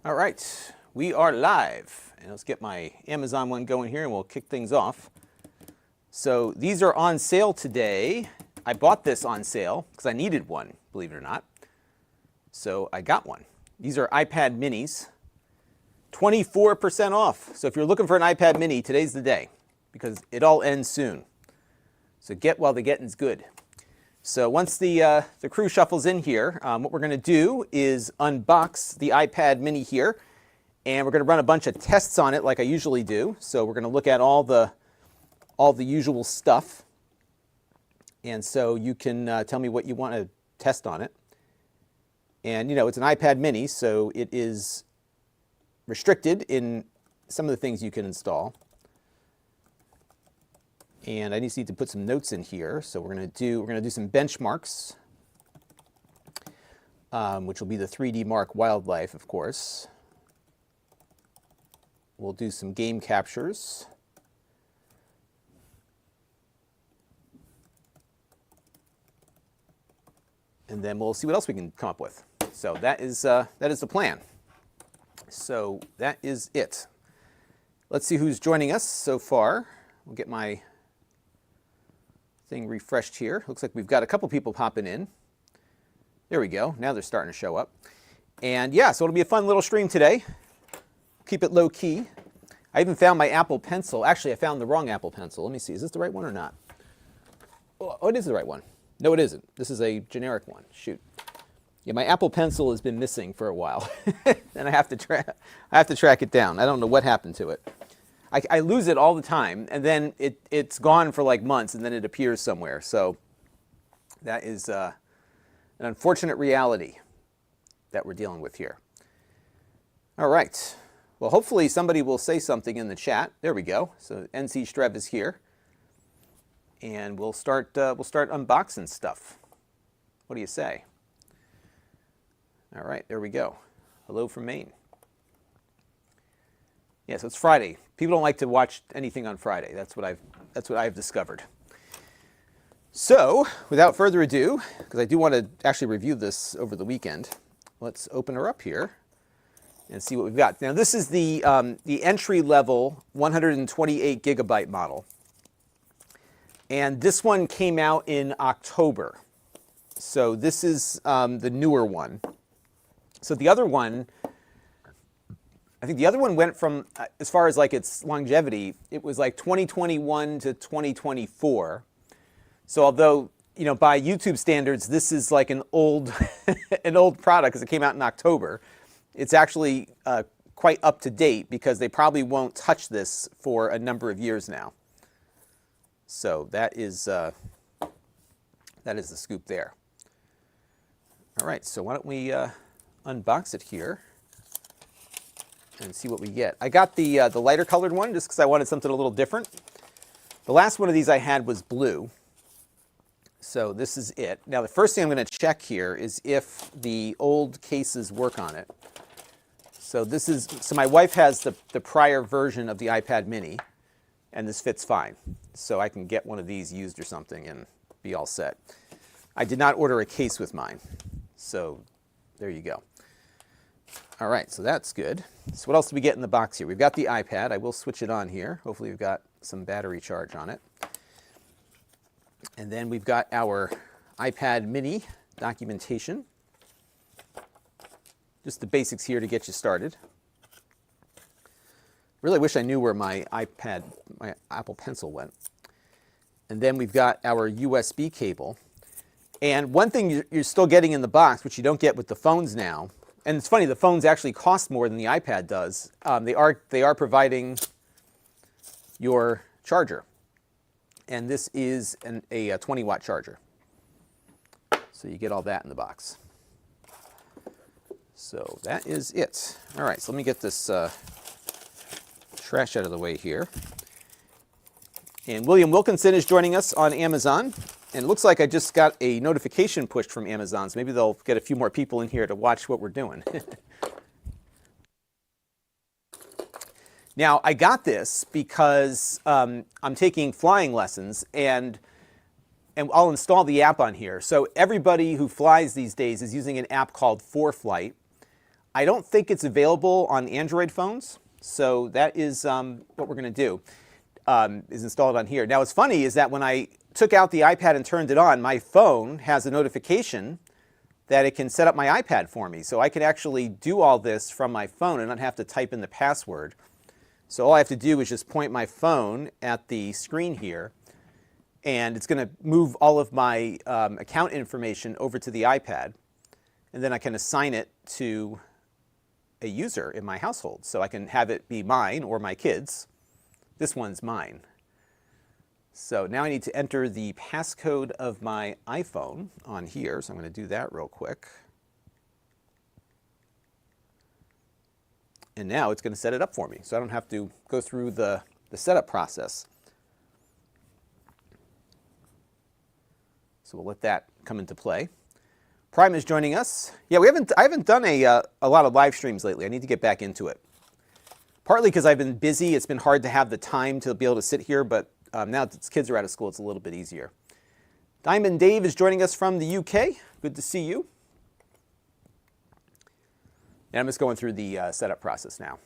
All right, we are live. And let's get my Amazon one going here and we'll kick things off. So these are on sale today. I bought this on sale because I needed one, believe it or not. So I got one. These are iPad minis, 24% off. So if you're looking for an iPad mini, today's the day because it all ends soon. So get while the getting's good. So once the crew shuffles in here, what we're going to do is unbox the iPad mini here, and we're going to run a bunch of tests on it like I usually do. So we're going to look at all the usual stuff, and so you can tell me what you want to test on it. And you know, it's an iPad mini, so it is restricted in some of the things you can install. And I just need to put some notes in here. So we're going to do some benchmarks, which will be the 3D Mark Wildlife, of course. We'll do some game captures. And then we'll see what else we can come up with. So that is the plan. So that is it. Let's see who's joining us so far. We'll get my thing refreshed here. Looks like we've got a couple people popping in. There we go. Now they're starting to show up. And yeah, so it'll be a fun little stream today. Keep it low key. I even found my Apple Pencil. Actually, I found the wrong Apple Pencil. Let me see. Is this the right one or not? Oh, it is the right one. No, it isn't. This is a generic one. Shoot. Yeah, my Apple Pencil has been missing for a while. And I have to track it down. I don't know what happened to it. I lose it all the time, and then it's gone for like months, and then it appears somewhere. So that is an unfortunate reality that we're dealing with here. All right. Well, hopefully somebody will say something in the chat. There we go. So NC Strev is here, and we'll start unboxing stuff. What do you say? All right, there we go. Hello from Maine. Yeah, so it's Friday. People don't like to watch anything on Friday. That's what I've discovered. So, without further ado, because I do want to actually review this over the weekend, let's open her up here and see what we've got. Now, this is the entry-level 128 gigabyte model, and this one came out in October. So this is the newer one. So the other one, I think the other one went from, as far as like its longevity, it was like 2021 to 2024. So although, you know, by YouTube standards, this is like an old, an old product because it came out in October, it's actually quite up to date because they probably won't touch this for a number of years now. So that is the scoop there. All right, so why don't we unbox it here and see what we get. I got the lighter colored one just because I wanted something a little different. The last one of these I had was blue. So this is it. Now the first thing I'm going to check here is if the old cases work on it. So my wife has the prior version of the iPad mini, and this fits fine. So I can get one of these used or something and be all set. I did not order a case with mine. So there you go. All right, so that's good. So what else do we get in the box here? We've got the iPad. I will switch it on here. Hopefully we've got some battery charge on it. And then we've got our iPad mini documentation. Just the basics here to get you started. Really wish I knew where my Apple Pencil went. And then we've got our USB cable. And one thing you're still getting in the box, which you don't get with the phones now, and it's funny, the phones actually cost more than the iPad does. They are providing your charger. And this is a 20-watt charger. So you get all that in the box. So that is it. All right, so let me get this trash out of the way here. And William Wilkinson is joining us on Amazon. And it looks like I just got a notification pushed from Amazon, so maybe they'll get a few more people in here to watch what we're doing. Now, I got this because I'm taking flying lessons, and I'll install the app on here. So everybody who flies these days is using an app called ForeFlight. I don't think it's available on Android phones, so that is what we're going to do, is install it on here. Now, what's funny is that when I took out the iPad and turned it on, my phone has a notification that it can set up my iPad for me. So I can actually do all this from my phone and not have to type in the password. So all I have to do is just point my phone at the screen here, and it's going to move all of my account information over to the iPad. And then I can assign it to a user in my household. So I can have it be mine or my kids. This one's mine. So now I need to enter the passcode of my iPhone on here. So I'm going to do that real quick. And now it's going to set it up for me. So I don't have to go through the setup process. So we'll let that come into play. Prime is joining us. Yeah, I haven't done a lot of live streams lately. I need to get back into it. Partly because I've been busy. It's been hard to have the time to be able to sit here, but now that kids are out of school, it's a little bit easier. Diamond Dave is joining us from the UK. Good to see you. And I'm just going through the setup process now.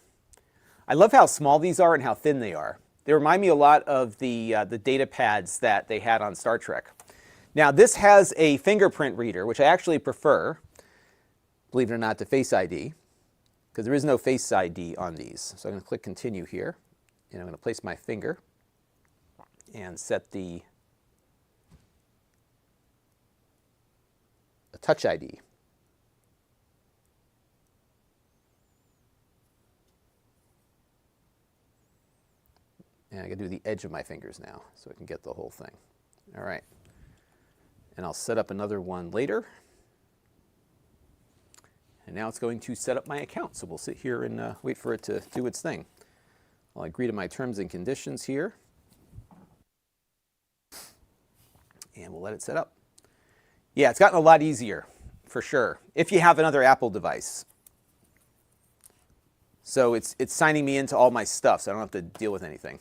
I love how small these are and how thin they are. They remind me a lot of the data pads that they had on Star Trek. Now, this has a fingerprint reader, which I actually prefer, believe it or not, to Face ID, because there is no Face ID on these. So I'm going to click Continue here, and I'm going to place my finger and set a Touch ID. And I can do the edge of my fingers now, so I can get the whole thing. All right. And I'll set up another one later. And now it's going to set up my account. So we'll sit here and wait for it to do its thing. I'll agree to my terms and conditions here. And we'll let it set up. Yeah, it's gotten a lot easier, for sure, if you have another Apple device. So it's signing me into all my stuff, so I don't have to deal with anything.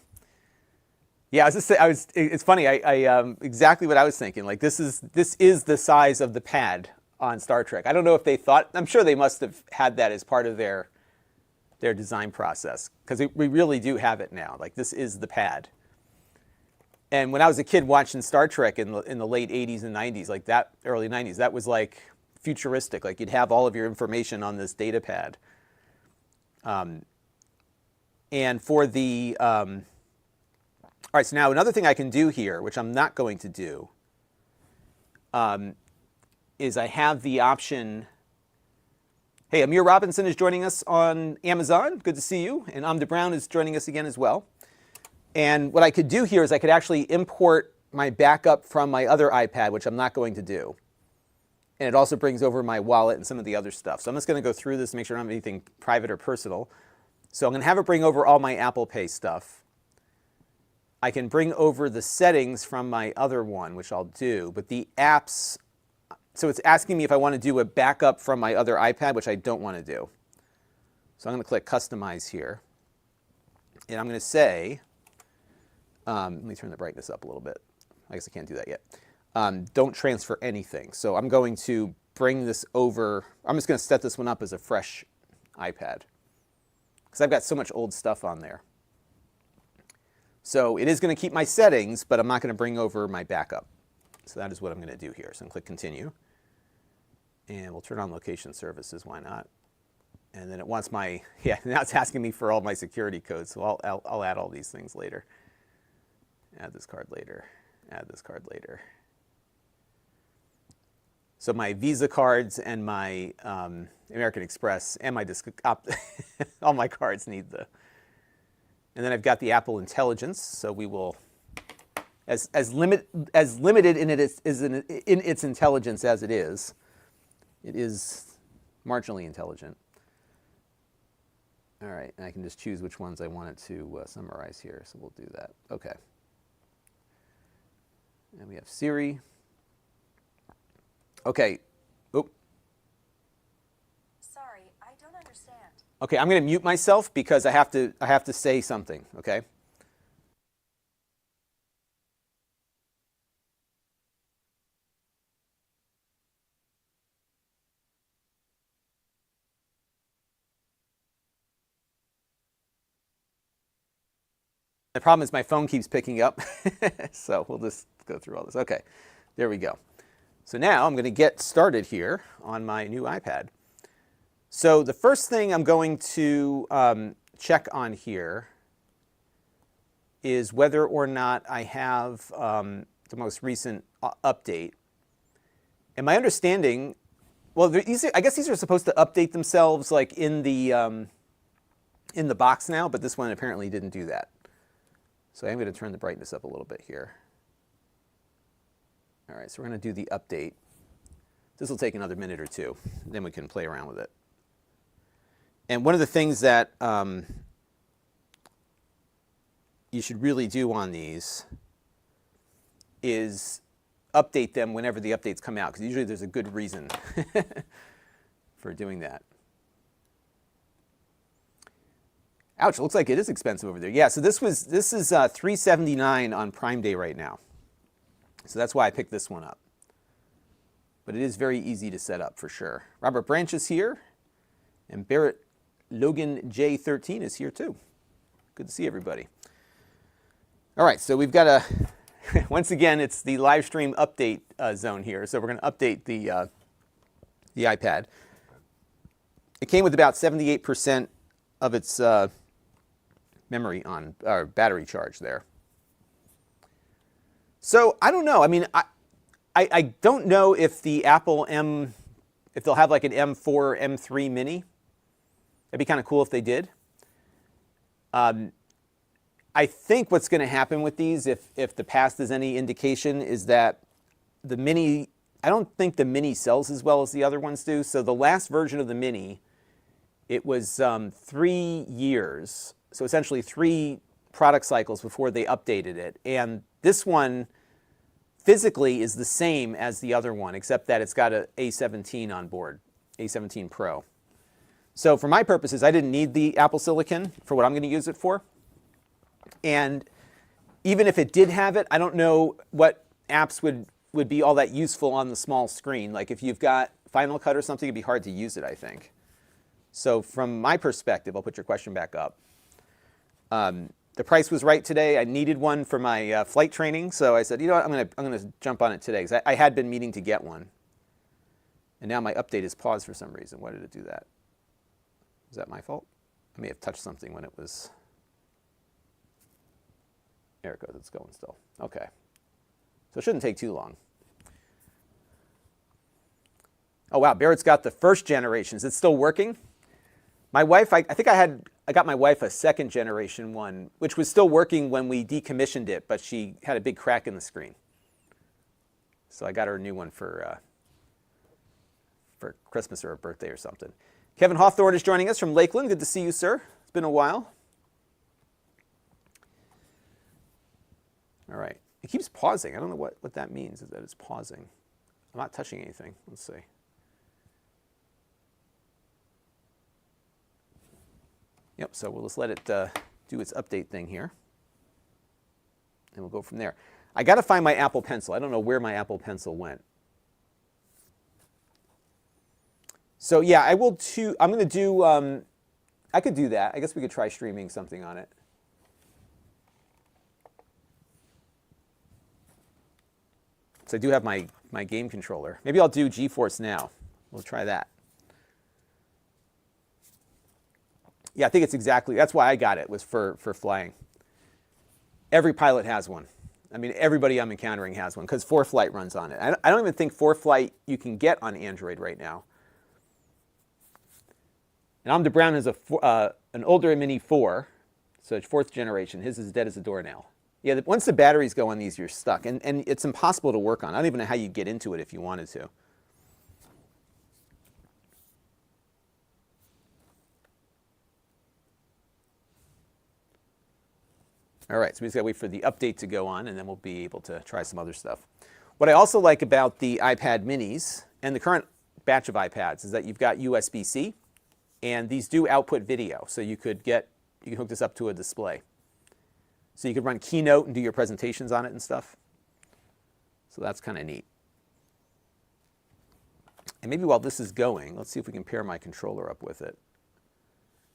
Yeah, it's funny. I exactly what I was thinking. Like this is the size of the pad on Star Trek. I don't know if they thought. I'm sure they must have had that as part of their design process, because we really do have it now. Like this is the pad. And when I was a kid watching Star Trek in the late 80s and 90s, like that early 90s, that was like futuristic. Like you'd have all of your information on this data pad. And for the all right, so now another thing I can do here, which I'm not going to do, is I have the option. Hey, Amir Robinson is joining us on Amazon. Good to see you. And Amda Brown is joining us again as well. And what I could do here is I could actually import my backup from my other iPad, which I'm not going to do. And it also brings over my wallet and some of the other stuff. So I'm just going to go through this and make sure I don't have anything private or personal. So I'm going to have it bring over all my Apple Pay stuff. I can bring over the settings from my other one, which I'll do. But the apps, so it's asking me if I want to do a backup from my other iPad, which I don't want to do. So I'm going to click Customize here. And I'm going to say, let me turn the brightness up a little bit. I guess I can't do that yet. Don't transfer anything. So I'm going to bring this over. I'm just going to set this one up as a fresh iPad, because I've got so much old stuff on there. So it is going to keep my settings, but I'm not going to bring over my backup. So that is what I'm going to do here. So I'm going to click Continue. And we'll turn on Location Services. Why not? And then it wants my, yeah, now it's asking me for all my security codes. So I'll add all these things later. Add this card later. Add this card later. So my Visa cards and my American Express and my all my cards need the. And then I've got the Apple Intelligence. So we will, as limited in its intelligence as it is marginally intelligent. All right, and I can just choose which ones I want it to summarize here. So we'll do that. Okay. And we have Siri. Okay. Oh. Sorry, I don't understand. Okay, I'm going to mute myself because I have to say something, okay? The problem is my phone keeps picking up, so we'll just go through all this. Okay, there we go. So now I'm going to get started here on my new iPad. So the first thing I'm going to check on here is whether or not I have the most recent update. And my understanding, well, I guess these are supposed to update themselves like in the box now, but this one apparently didn't do that. So I'm going to turn the brightness up a little bit here. All right, so we're going to do the update. This will take another minute or two, then we can play around with it. And one of the things that you should really do on these is update them whenever the updates come out, because usually there's a good reason for doing that. Ouch, it looks like it is expensive over there. Yeah, so this is $379 on Prime Day right now. So that's why I picked this one up. But it is very easy to set up for sure. Robert Branch is here, and Barrett Logan J13 is here too. Good to see everybody. All right, so we've got a, once again, it's the live stream update zone here. So we're going to update the iPad. It came with about 78% of its memory on, or battery charge there. So I don't know. I mean, I don't know if the Apple if they'll have like an M4, M3 mini. That'd be kind of cool if they did. I think what's going to happen with these, if the past is any indication, is that the mini, I don't think the mini sells as well as the other ones do. So the last version of the mini, it was 3 years. So essentially 3 product cycles before they updated it. And this one physically is the same as the other one, except that it's got an A17 on board, A17 Pro. So for my purposes, I didn't need the Apple Silicon for what I'm going to use it for. And even if it did have it, I don't know what apps would be all that useful on the small screen. Like if you've got Final Cut or something, it'd be hard to use it, I think. So from my perspective, I'll put your question back up. The price was right today. I needed one for my flight training, so I said, you know what, I'm gonna jump on it today, because I had been meaning to get one. And now my update is paused for some reason. Why did it do that? Is that my fault? I may have touched something when it was... There it goes, it's going still. Okay. So it shouldn't take too long. Oh wow, Barrett's got the first generation. Is it still working? My wife, I think I got my wife a second generation one, which was still working when we decommissioned it, but she had a big crack in the screen. So I got her a new one for Christmas or a birthday or something. Kevin Hawthorne is joining us from Lakeland. Good to see you, sir. It's been a while. All right. It keeps pausing. I don't know what that means, is that it's pausing. I'm not touching anything. Let's see. Yep, so we'll just let it do its update thing here. And we'll go from there. I got to find my Apple Pencil. I don't know where my Apple Pencil went. So yeah, I'm going to do, I could do that. I guess we could try streaming something on it. So I do have my game controller. Maybe I'll do GeForce Now. We'll try that. Yeah, I think it's exactly, that's why I got it, was for flying. Every pilot has one. I mean, everybody I'm encountering has one, because ForeFlight runs on it. I don't even think ForeFlight you can get on Android right now. And Amda Brown has an older Mini 4, so it's 4th generation. His is dead as a doornail. Yeah, once the batteries go on these, you're stuck. And it's impossible to work on. I don't even know how you'd get into it if you wanted to. All right, so we just got to wait for the update to go on, and then we'll be able to try some other stuff. What I also like about the iPad minis and the current batch of iPads is that you've got USB-C, and these do output video. So you can hook this up to a display. So you could run Keynote and do your presentations on it and stuff. So that's kind of neat. And maybe while this is going, let's see if we can pair my controller up with it.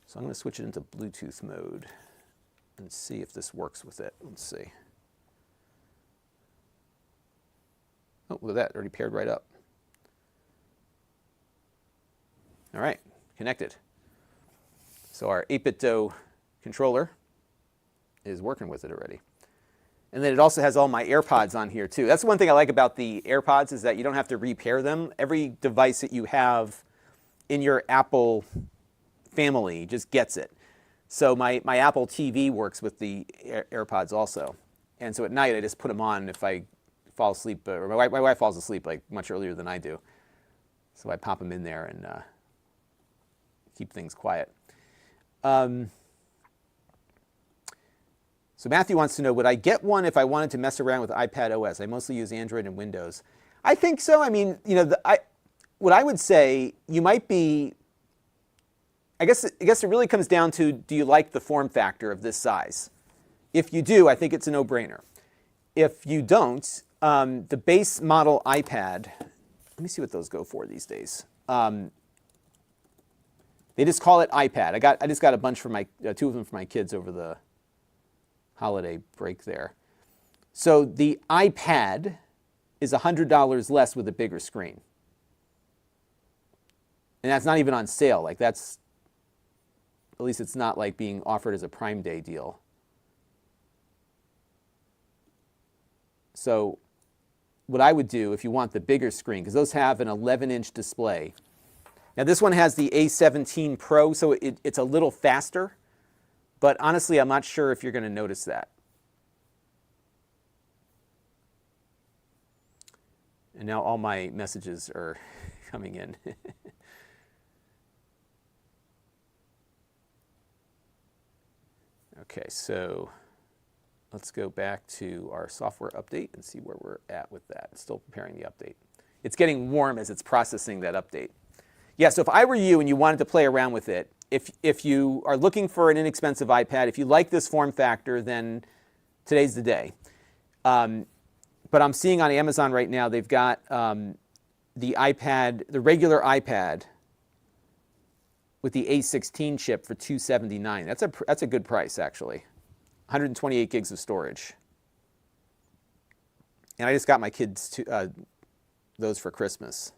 So I'm going to switch it into Bluetooth mode. and see if this works with it. Let's see. Oh, look at that, already paired right up. All right, connected. So our 8-bit controller is working with it already. And then it also has all my AirPods on here too. That's one thing I like about the AirPods is that you don't have to repair them. Every device that you have in your Apple family just gets it. So my Apple TV works with the AirPods also. And so at night I just put them on if I fall asleep, or my wife falls asleep like much earlier than I do. So I pop them in there and keep things quiet. So Matthew wants to know, would I get one if I wanted to mess around with iPad OS? I mostly use Android and Windows. I think so. I mean, you know, what I would say, you might be, I guess it really comes down to, do you like the form factor of this size? If you do, I think it's a no-brainer. If you don't, the base model iPad, let me see what those go for these days. They just call it iPad. I just got a bunch for my, 2 of them for my kids over the holiday break there. So the iPad is $100 less with a bigger screen. And that's not even on sale. Like that's, at least it's not like being offered as a Prime Day deal. So what I would do if you want the bigger screen, because those have an 11-inch display. Now this one has the A17 Pro, so it's a little faster. But honestly, I'm not sure if you're going to notice that. And now all my messages are coming in. Okay, so let's go back to our software update and see where we're at with that. Still preparing the update. It's getting warm as it's processing that update. Yeah, so if I were you and you wanted to play around with it, if you are looking for an inexpensive iPad, if you like this form factor, then today's the day. But I'm seeing on Amazon right now, they've got the iPad, the regular iPad with the A16 chip for $279. That's a good price, actually. 128 gigs of storage. And I just got my kids those for Christmas.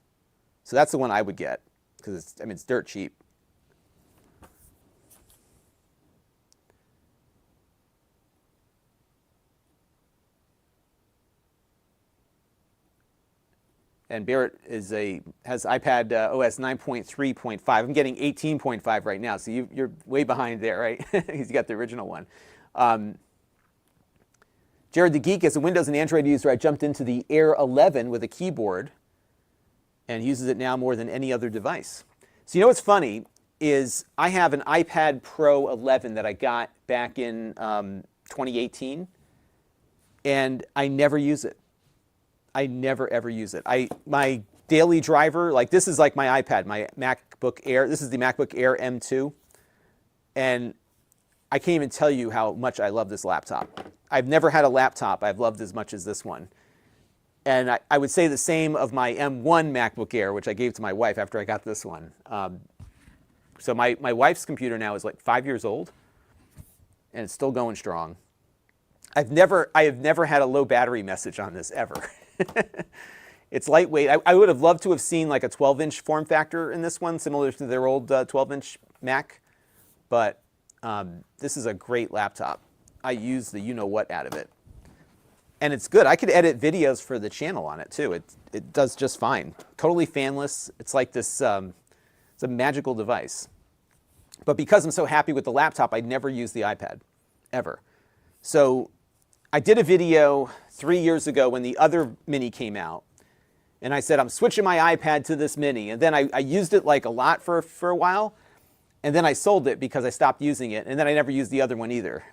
So that's the one I would get, because it's dirt cheap. And Barrett has iPad OS 9.3.5. I'm getting 18.5 right now, so you're way behind there, right? He's got the original one. Jared the Geek, as a Windows and Android user, I jumped into the Air 11 with a keyboard and uses it now more than any other device. So you know what's funny is I have an iPad Pro 11 that I got back in 2018, and I never use it. I never, ever use it. My daily driver, like this is like my iPad, my MacBook Air. This is the MacBook Air M2. And I can't even tell you how much I love this laptop. I've never had a laptop I've loved as much as this one. And I would say the same of my M1 MacBook Air, which I gave to my wife after I got this one. So my wife's computer now is like 5 years old, and it's still going strong. I have never had a low battery message on this ever. It's lightweight. I would have loved to have seen like a 12-inch form factor in this one, similar to their old 12-inch Mac. But this is a great laptop. I use the you-know-what out of it. And it's good. I could edit videos for the channel on it, too. It does just fine. Totally fanless. It's like this, it's a magical device. But because I'm so happy with the laptop, I never use the iPad, ever. So I did a video 3 years ago when the other Mini came out. And I said, I'm switching my iPad to this Mini. And then I used it like a lot for a while. And then I sold it because I stopped using it. And then I never used the other one either.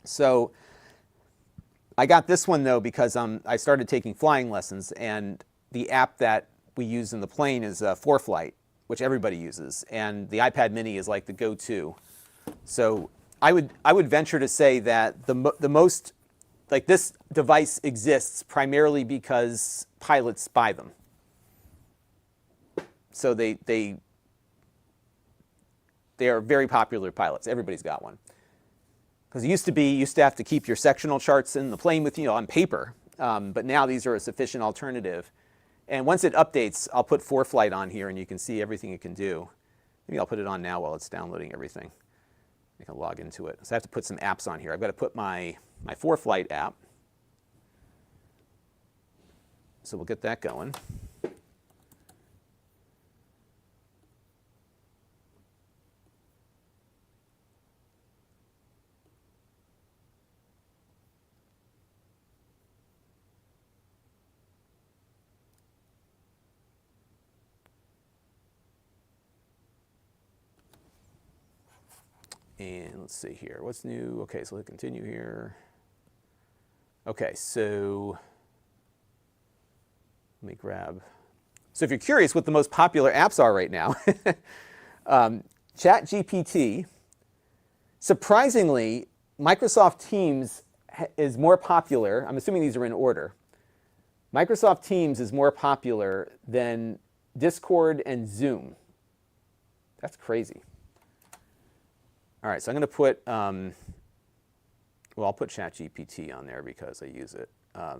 So I got this one, though, because I started taking flying lessons. And the app that we use in the plane is ForeFlight, which everybody uses. And the iPad Mini is like the go-to. So I would venture to say that the most, like this device exists primarily because pilots buy them. So they are very popular pilots. Everybody's got one. Because you used to have to keep your sectional charts in the plane with you on paper, but now these are a sufficient alternative. And once it updates, I'll put ForeFlight on here, and you can see everything it can do. Maybe I'll put it on now while it's downloading everything. I can log into it. So I have to put some apps on here. I've got to put my ForeFlight app. So we'll get that going. And let's see here, what's new? Okay, so let's continue here. Okay, so let me grab. So if you're curious what the most popular apps are right now, ChatGPT, surprisingly, Microsoft Teams is more popular. I'm assuming these are in order. Microsoft Teams is more popular than Discord and Zoom. That's crazy. All right, so I'm going to put, well, I'll put ChatGPT on there because I use it. I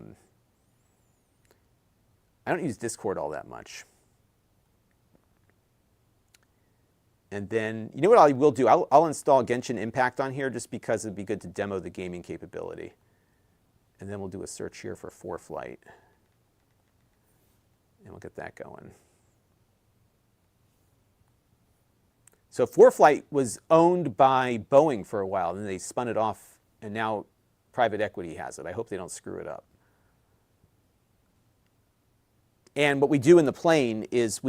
don't use Discord all that much. And then, you know what I will do? I'll install Genshin Impact on here just because it'd be good to demo the gaming capability. And then we'll do a search here for ForeFlight. And we'll get that going. So ForeFlight was owned by Boeing for a while, and they spun it off, and now private equity has it. I hope they don't screw it up. And what we do in the plane is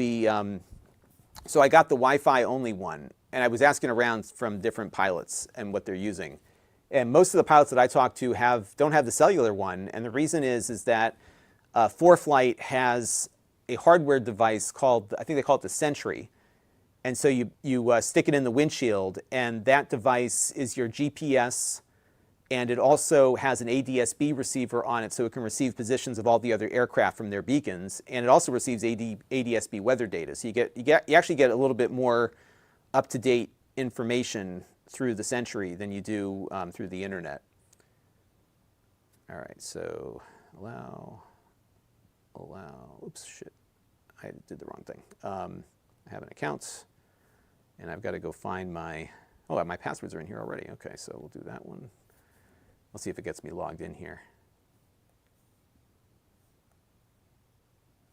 so I got the Wi-Fi only one, and I was asking around from different pilots and what they're using. And most of the pilots that I talk to don't have the cellular one, and the reason is that ForeFlight has a hardware device called, I think they call it the Sentry. And so you stick it in the windshield, and that device is your GPS, and it also has an ADS-B receiver on it, so it can receive positions of all the other aircraft from their beacons, and it also receives ADS-B weather data. So you actually get a little bit more up-to-date information through the Sentry than you do through the internet. All right, so allow. Oops, shit, I did the wrong thing. I have an account. And I've got to go find my passwords are in here already. Okay, so we'll do that one. Let's see if it gets me logged in here.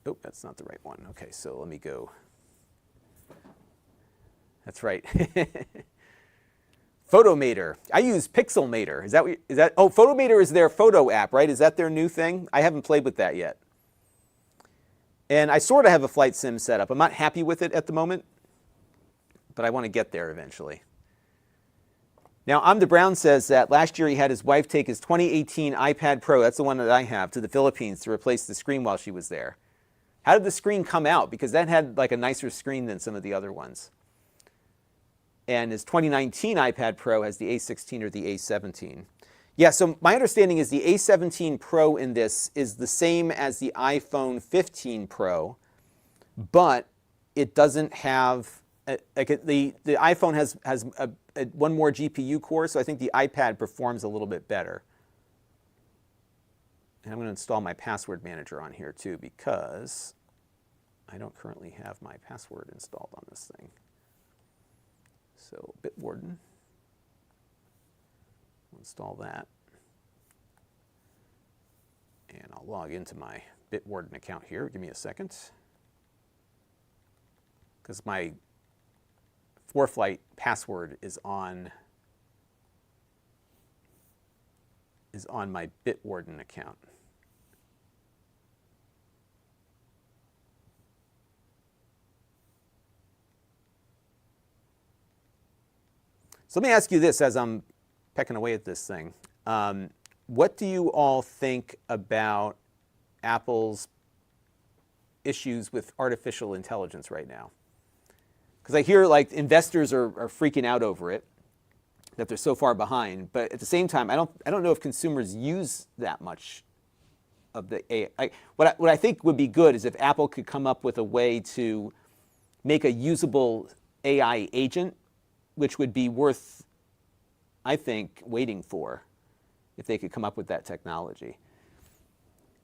Oh, that's not the right one. Okay, so let me go. That's right. Photomator. I use Pixelmator. Is that? Oh, Photomator is their photo app, right? Is that their new thing? I haven't played with that yet. And I sort of have a flight sim set up. I'm not happy with it at the moment, but I want to get there eventually. Now, I'm the Brown says that last year he had his wife take his 2018 iPad Pro, that's the one that I have, to the Philippines to replace the screen while she was there. How did the screen come out? Because that had like a nicer screen than some of the other ones. And his 2019 iPad Pro has the A16 or the A17. Yeah, so my understanding is the A17 Pro in this is the same as the iPhone 15 Pro, but it doesn't have, the iPhone has one more GPU core, so I think the iPad performs a little bit better. And I'm going to install my password manager on here too, because I don't currently have my password installed on this thing. So Bitwarden, I'll install that. And I'll log into my Bitwarden account here. Give me a second. Because my ForeFlight password is on my Bitwarden account. So let me ask you this as I'm pecking away at this thing. What do you all think about Apple's issues with artificial intelligence right now? Because I hear like investors are freaking out over it, that they're so far behind. But at the same time, I don't know if consumers use that much of the AI. What I think would be good is if Apple could come up with a way to make a usable AI agent, which would be worth I think, waiting for if they could come up with that technology.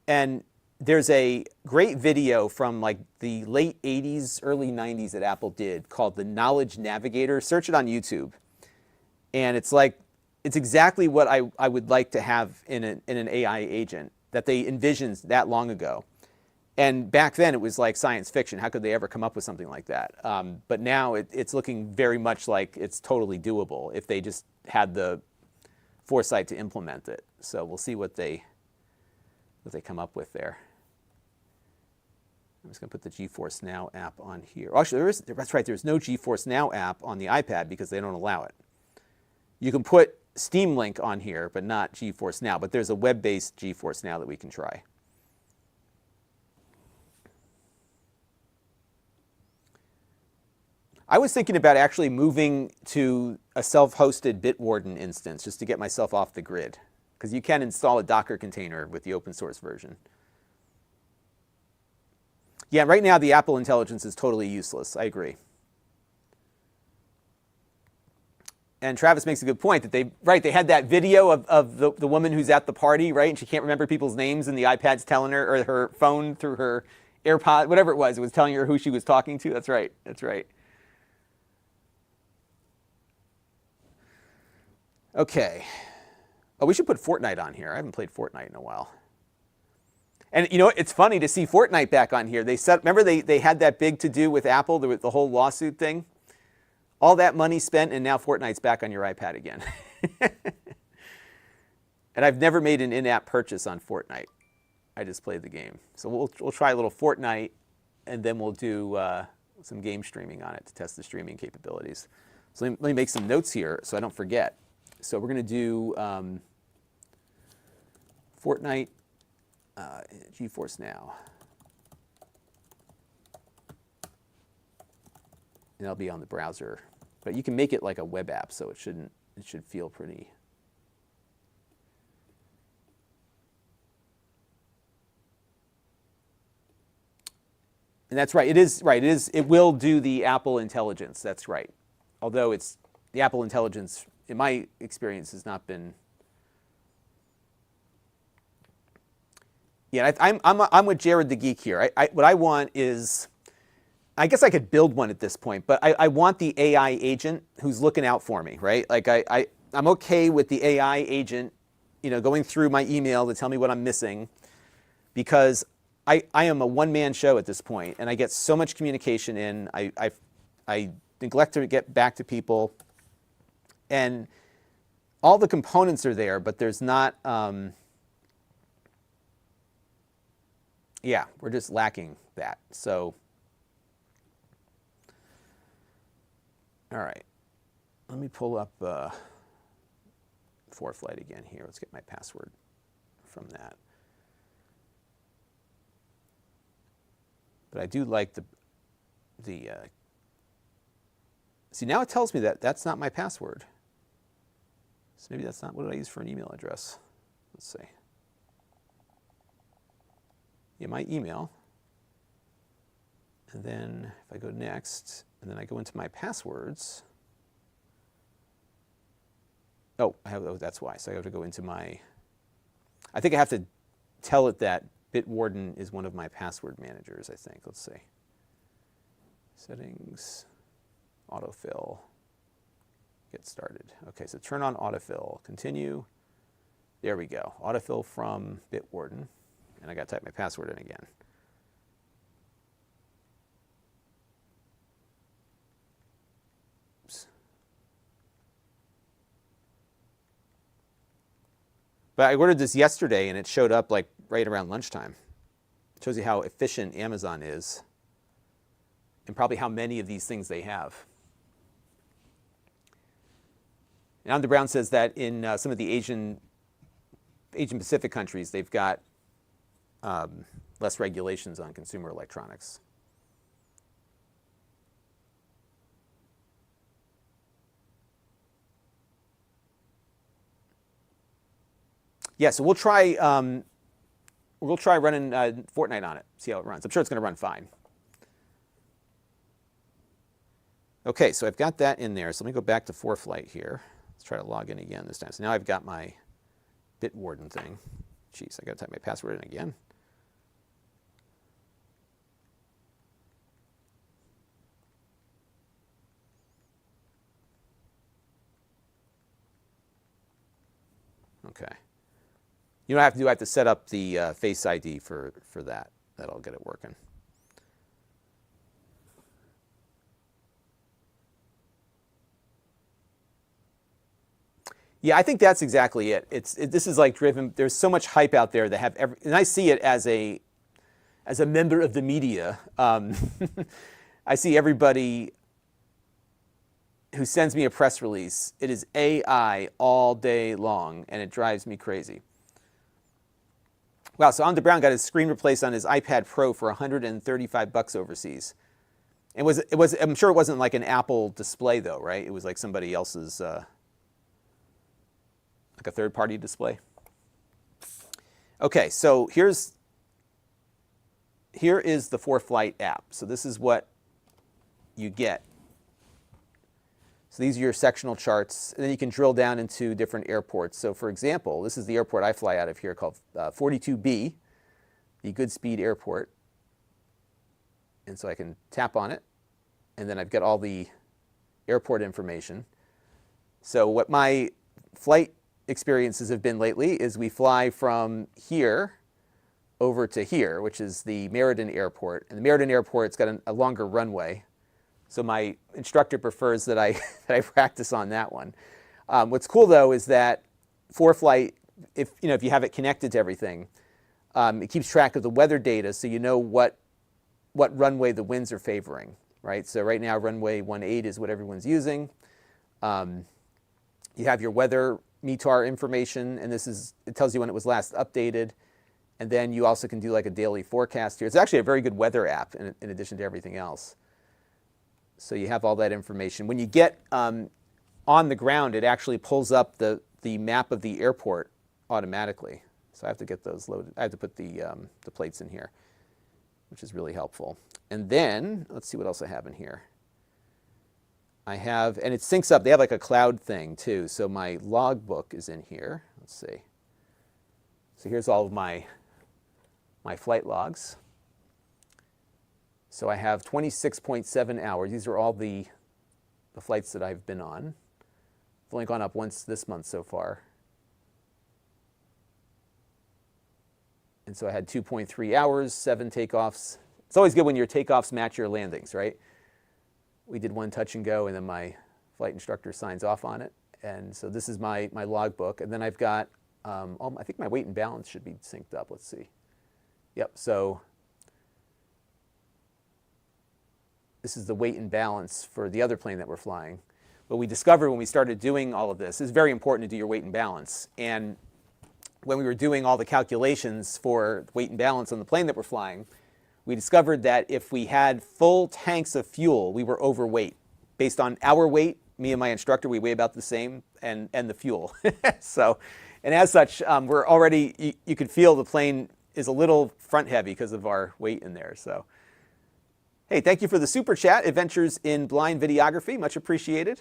And there's a great video from like the late 80s, early 90s that Apple did called the Knowledge Navigator. Search it on YouTube. And it's like, it's exactly what I would like to have in an AI agent that they envisioned that long ago. And back then it was like science fiction. How could they ever come up with something like that? But now it's looking very much like it's totally doable if they just had the foresight to implement it. So we'll see what they come up with there. I'm just going to put the GeForce Now app on here. Actually, that's right, there's no GeForce Now app on the iPad because they don't allow it. You can put Steam Link on here, but not GeForce Now. But there's a web-based GeForce Now that we can try. I was thinking about actually moving to a self-hosted Bitwarden instance just to get myself off the grid, because you can install a Docker container with the open source version. Yeah, right now the Apple Intelligence is totally useless. I agree. And Travis makes a good point that they had that video of the woman who's at the party, right? And she can't remember people's names, and the iPad's telling her, or her phone through her AirPod, whatever it was telling her who she was talking to. That's right. That's right. Okay. Oh, we should put Fortnite on here. I haven't played Fortnite in a while. And you know, it's funny to see Fortnite back on here. Remember they had that big to-do with Apple, the whole lawsuit thing? All that money spent, and now Fortnite's back on your iPad again. And I've never made an in-app purchase on Fortnite. I just played the game. So we'll try a little Fortnite, and then we'll do some game streaming on it to test the streaming capabilities. So let me make some notes here so I don't forget. So we're going to do Fortnite GeForce Now. And that'll be on the browser. But you can make it like a web app, so it should feel pretty. And that's right. It will do the Apple Intelligence. That's right. Although the Apple Intelligence, in my experience, has not been. Yeah, I'm with Jared the Geek here. What I want is, I guess I could build one at this point, but I want the AI agent who's looking out for me, right? Like I'm okay with the AI agent, going through my email to tell me what I'm missing, because I am a one-man show at this point, and I get so much communication in. I neglect to get back to people, and all the components are there, but there's not. Yeah, we're just lacking that. So, all right, let me pull up ForeFlight again here. Let's get my password from that. But I do like the see, now it tells me that that's not my password. So maybe that's not what I use for an email address. Let's see. Yeah, my email. And then if I go next, and then I go into my passwords. Oh, that's why. So I have to go into my, I think I have to tell it that Bitwarden is one of my password managers, I think. Let's see. Settings, autofill, get started. Okay, so turn on autofill, continue. There we go, autofill from Bitwarden. And I got to type my password in again. Oops. But I ordered this yesterday, and it showed up like right around lunchtime. It shows you how efficient Amazon is, and probably how many of these things they have. And On the Brown says that in some of the Asian Pacific countries, they've got less regulations on consumer electronics. Yeah, so we'll try running Fortnite on it, see how it runs. I'm sure it's going to run fine. Okay, so I've got that in there. So let me go back to ForeFlight here. Let's try to log in again this time. So now I've got my Bitwarden thing. Jeez, I got to type my password in again. Okay. You know what I have to do? I have to set up the Face ID for that. That'll get it working. Yeah, I think that's exactly it. This is like driven. There's so much hype out there that have and I see it as a member of the media. I see everybody who sends me a press release. It is AI all day long, and it drives me crazy. Wow, so Amda Brown got his screen replaced on his iPad Pro for $135 overseas. It was. I'm sure it wasn't like an Apple display though, right? It was like somebody else's. Like a third-party display. Okay, so here is the ForeFlight app. So this is what you get. So these are your sectional charts, and then you can drill down into different airports. So for example, this is the airport I fly out of here called 42B, the Goodspeed Airport. And so I can tap on it, and then I've got all the airport information. So what my flight experiences have been lately is we fly from here over to here, which is the Meriden Airport. And the Meriden Airport's got a longer runway. So my instructor prefers that I practice on that one. What's cool though is that ForeFlight, if you have it connected to everything, it keeps track of the weather data, so you know what runway the winds are favoring, right? So right now runway 18 is what everyone's using. You have your weather METAR information, and it tells you when it was last updated. And then you also can do like a daily forecast here. It's actually a very good weather app in addition to everything else. So you have all that information. When you get on the ground, it actually pulls up the map of the airport automatically. So I have to get those loaded. I have to put the plates in here, which is really helpful. And then, let's see what else I have in here. I have, and it syncs up. They have like a cloud thing too. So my logbook is in here. Let's see. So here's all of my flight logs. So I have 26.7 hours. These are all the flights that I've been on. I've only gone up once this month so far. And so I had 2.3 hours, 7 takeoffs. It's always good when your takeoffs match your landings, right? We did one touch and go, and then my flight instructor signs off on it. And so this is my logbook. And then I've got, I think my weight and balance should be synced up. Let's see. Yep, so this is the weight and balance for the other plane that we're flying. What we discovered when we started doing all of this is very important to do your weight and balance. And when we were doing all the calculations for weight and balance on the plane that we're flying, we discovered that if we had full tanks of fuel, we were overweight. Based on our weight, me and my instructor, we weigh about the same, and the fuel. So, and as such, we're already, you could feel the plane is a little front heavy because of our weight in there. So, hey, thank you for the super chat. Adventures in Blind Videography, much appreciated.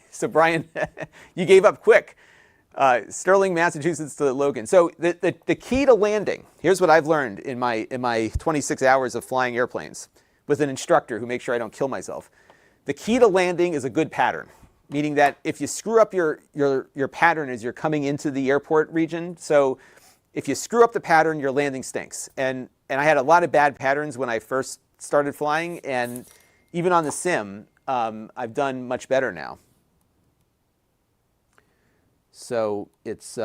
So Brian, you gave up quick. Sterling, Massachusetts to Logan. So the key to landing, here's what I've learned in my 26 hours of flying airplanes with an instructor who makes sure I don't kill myself. The key to landing is a good pattern, meaning that if you screw up your pattern as you're coming into the airport region, so if you screw up the pattern, your landing stinks. And I had a lot of bad patterns when I first started flying, and even on the sim, I've done much better now. So it's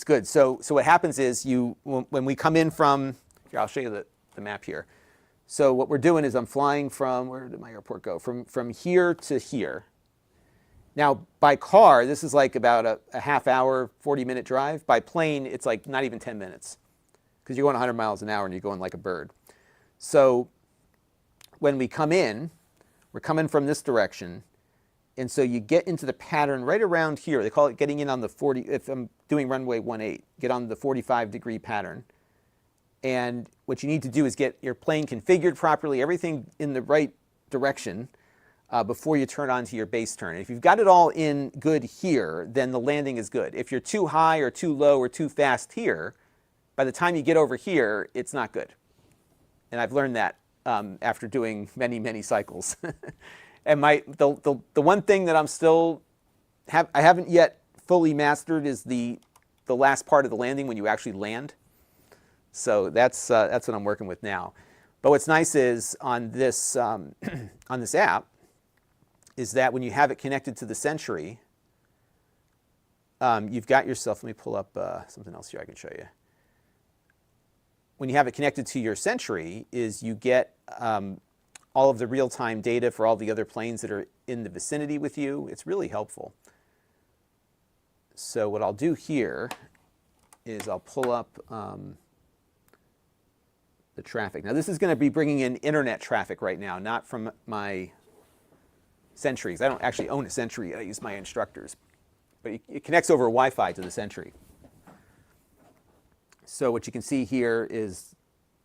good. So what happens is when we come in from, here, I'll show you the map here. So what we're doing is I'm flying from, where did my airport go? From here to here. Now by car, this is like about a half hour, 40-minute drive. By plane, it's like not even 10 minutes because you're going 100 miles an hour and you're going like a bird. So when we come in, we're coming from this direction. And so you get into the pattern right around here. They call it getting in on the 40, if I'm doing runway 18, get on the 45-degree pattern. And what you need to do is get your plane configured properly, everything in the right direction before you turn onto your base turn. And if you've got it all in good here, then the landing is good. If you're too high or too low or too fast here, by the time you get over here, it's not good. And I've learned that after doing many, many cycles. And the one thing that I haven't yet fully mastered is the last part of the landing when you actually land. So that's what I'm working with now. But what's nice is on this on this app is that when you have it connected to the Sentry, you've got yourself. Let me pull up something else here I can show you. When you have it connected to your Sentry, is you get all of the real-time data for all the other planes that are in the vicinity with you. It's really helpful. So what I'll do here is I'll pull up the traffic. Now this is going to be bringing in internet traffic right now, not from my Sentries. I don't actually own a Sentry. I use my instructor's. But it connects over Wi-Fi to the Sentry. So what you can see here is,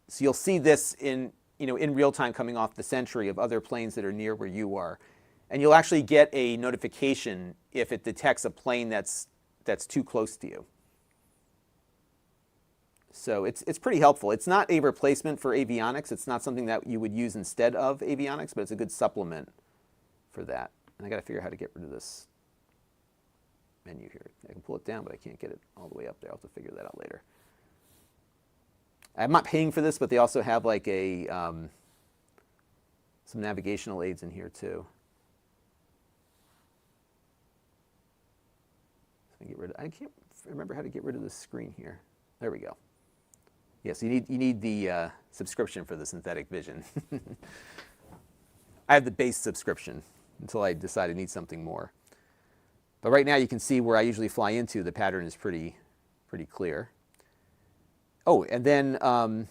so you'll see this in real time coming off the Sentry of other planes that are near where you are. And you'll actually get a notification if it detects a plane that's too close to you. So it's pretty helpful. It's not a replacement for avionics. It's not something that you would use instead of avionics, but it's a good supplement for that. And I got to figure out how to get rid of this menu here. I can pull it down, but I can't get it all the way up there. I'll have to figure that out later. I'm not paying for this, but they also have like some navigational aids in here too. I can't remember how to get rid of this screen here. There we go. Yes, you need the subscription for the synthetic vision. I have the base subscription until I decide I need something more. But right now you can see where I usually fly into. The pattern is pretty clear. Oh, and then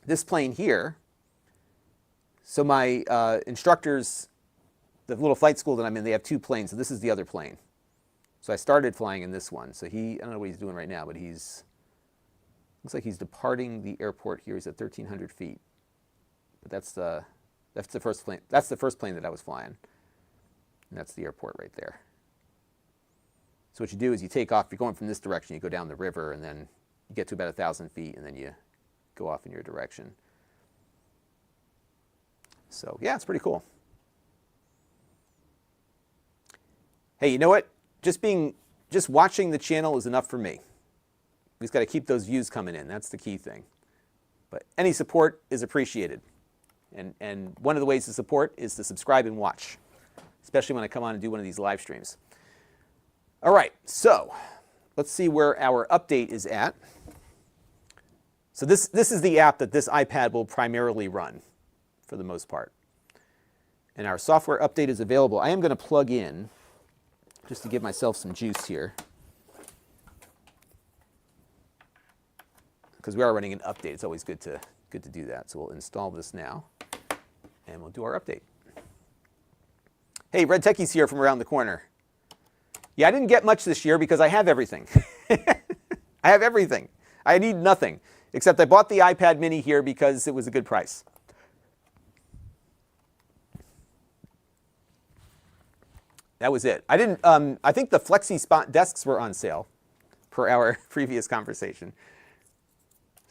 this plane here. So my instructors, the little flight school that I'm in, they have two planes. So this is the other plane. So I started flying in this one. So I don't know what he's doing right now, but looks like he's departing the airport here. He's at 1,300 feet. But that's the first plane. That's the first plane that I was flying. And that's the airport right there. So what you do is you take off. You're going from this direction. You go down the river, and then you get to about 1,000 feet, and then you go off in your direction. So yeah, it's pretty cool. Hey, you know what? Just watching the channel is enough for me. We just got to keep those views coming in. That's the key thing. But any support is appreciated. And one of the ways to support is to subscribe and watch, especially when I come on and do one of these live streams. All right, so let's see where our update is at. So this is the app that this iPad will primarily run for the most part. And our software update is available. I am going to plug in, just to give myself some juice here, because we are running an update. It's always good to do that. So we'll install this now, and we'll do our update. Hey, Red Techie's here from around the corner. Yeah, I didn't get much this year because I have everything. I have everything. I need nothing, except I bought the iPad mini here because it was a good price. That was it. I think the Flexi Spot desks were on sale per our previous conversation.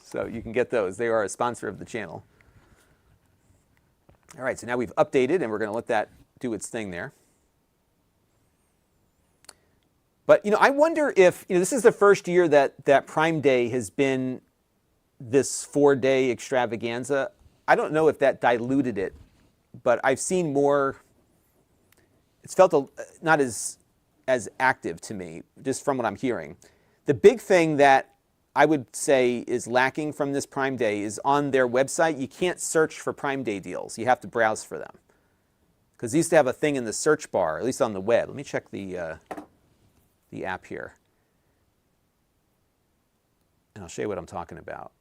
So you can get those. They are a sponsor of the channel. All right, so now we've updated, and we're going to let that do its thing there. But I wonder if this is the first year that Prime Day has been this 4-day extravaganza. I don't know if that diluted it, but I've seen more. It's felt not as active to me, just from what I'm hearing. The big thing that I would say is lacking from this Prime Day is on their website. You can't search for Prime Day deals. You have to browse for them. Because they used to have a thing in the search bar, at least on the web. Let me check the app here. And I'll show you what I'm talking about.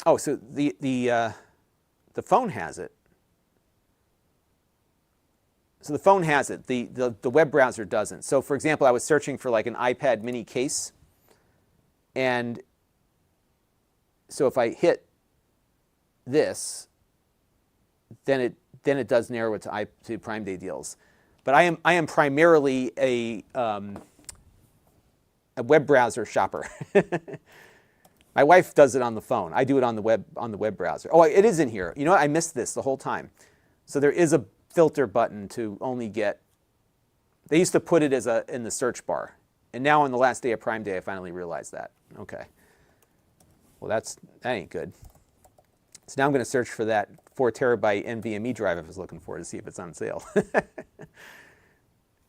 Oh, so the phone has it. So the phone has it. The web browser doesn't. So for example, I was searching for like an iPad mini case. And so if I hit this, then it does narrow it to Prime Day deals. But I am primarily a web browser shopper. My wife does it on the phone. I do it on the web browser. Oh, it is in here. You know what? I missed this the whole time. So there is a filter button to only get. They used to put it as in the search bar, and now on the last day of Prime Day, I finally realized that. Okay. Well, that ain't good. So now I'm going to search for that 4 terabyte NVMe drive I was looking for to see if it's on sale.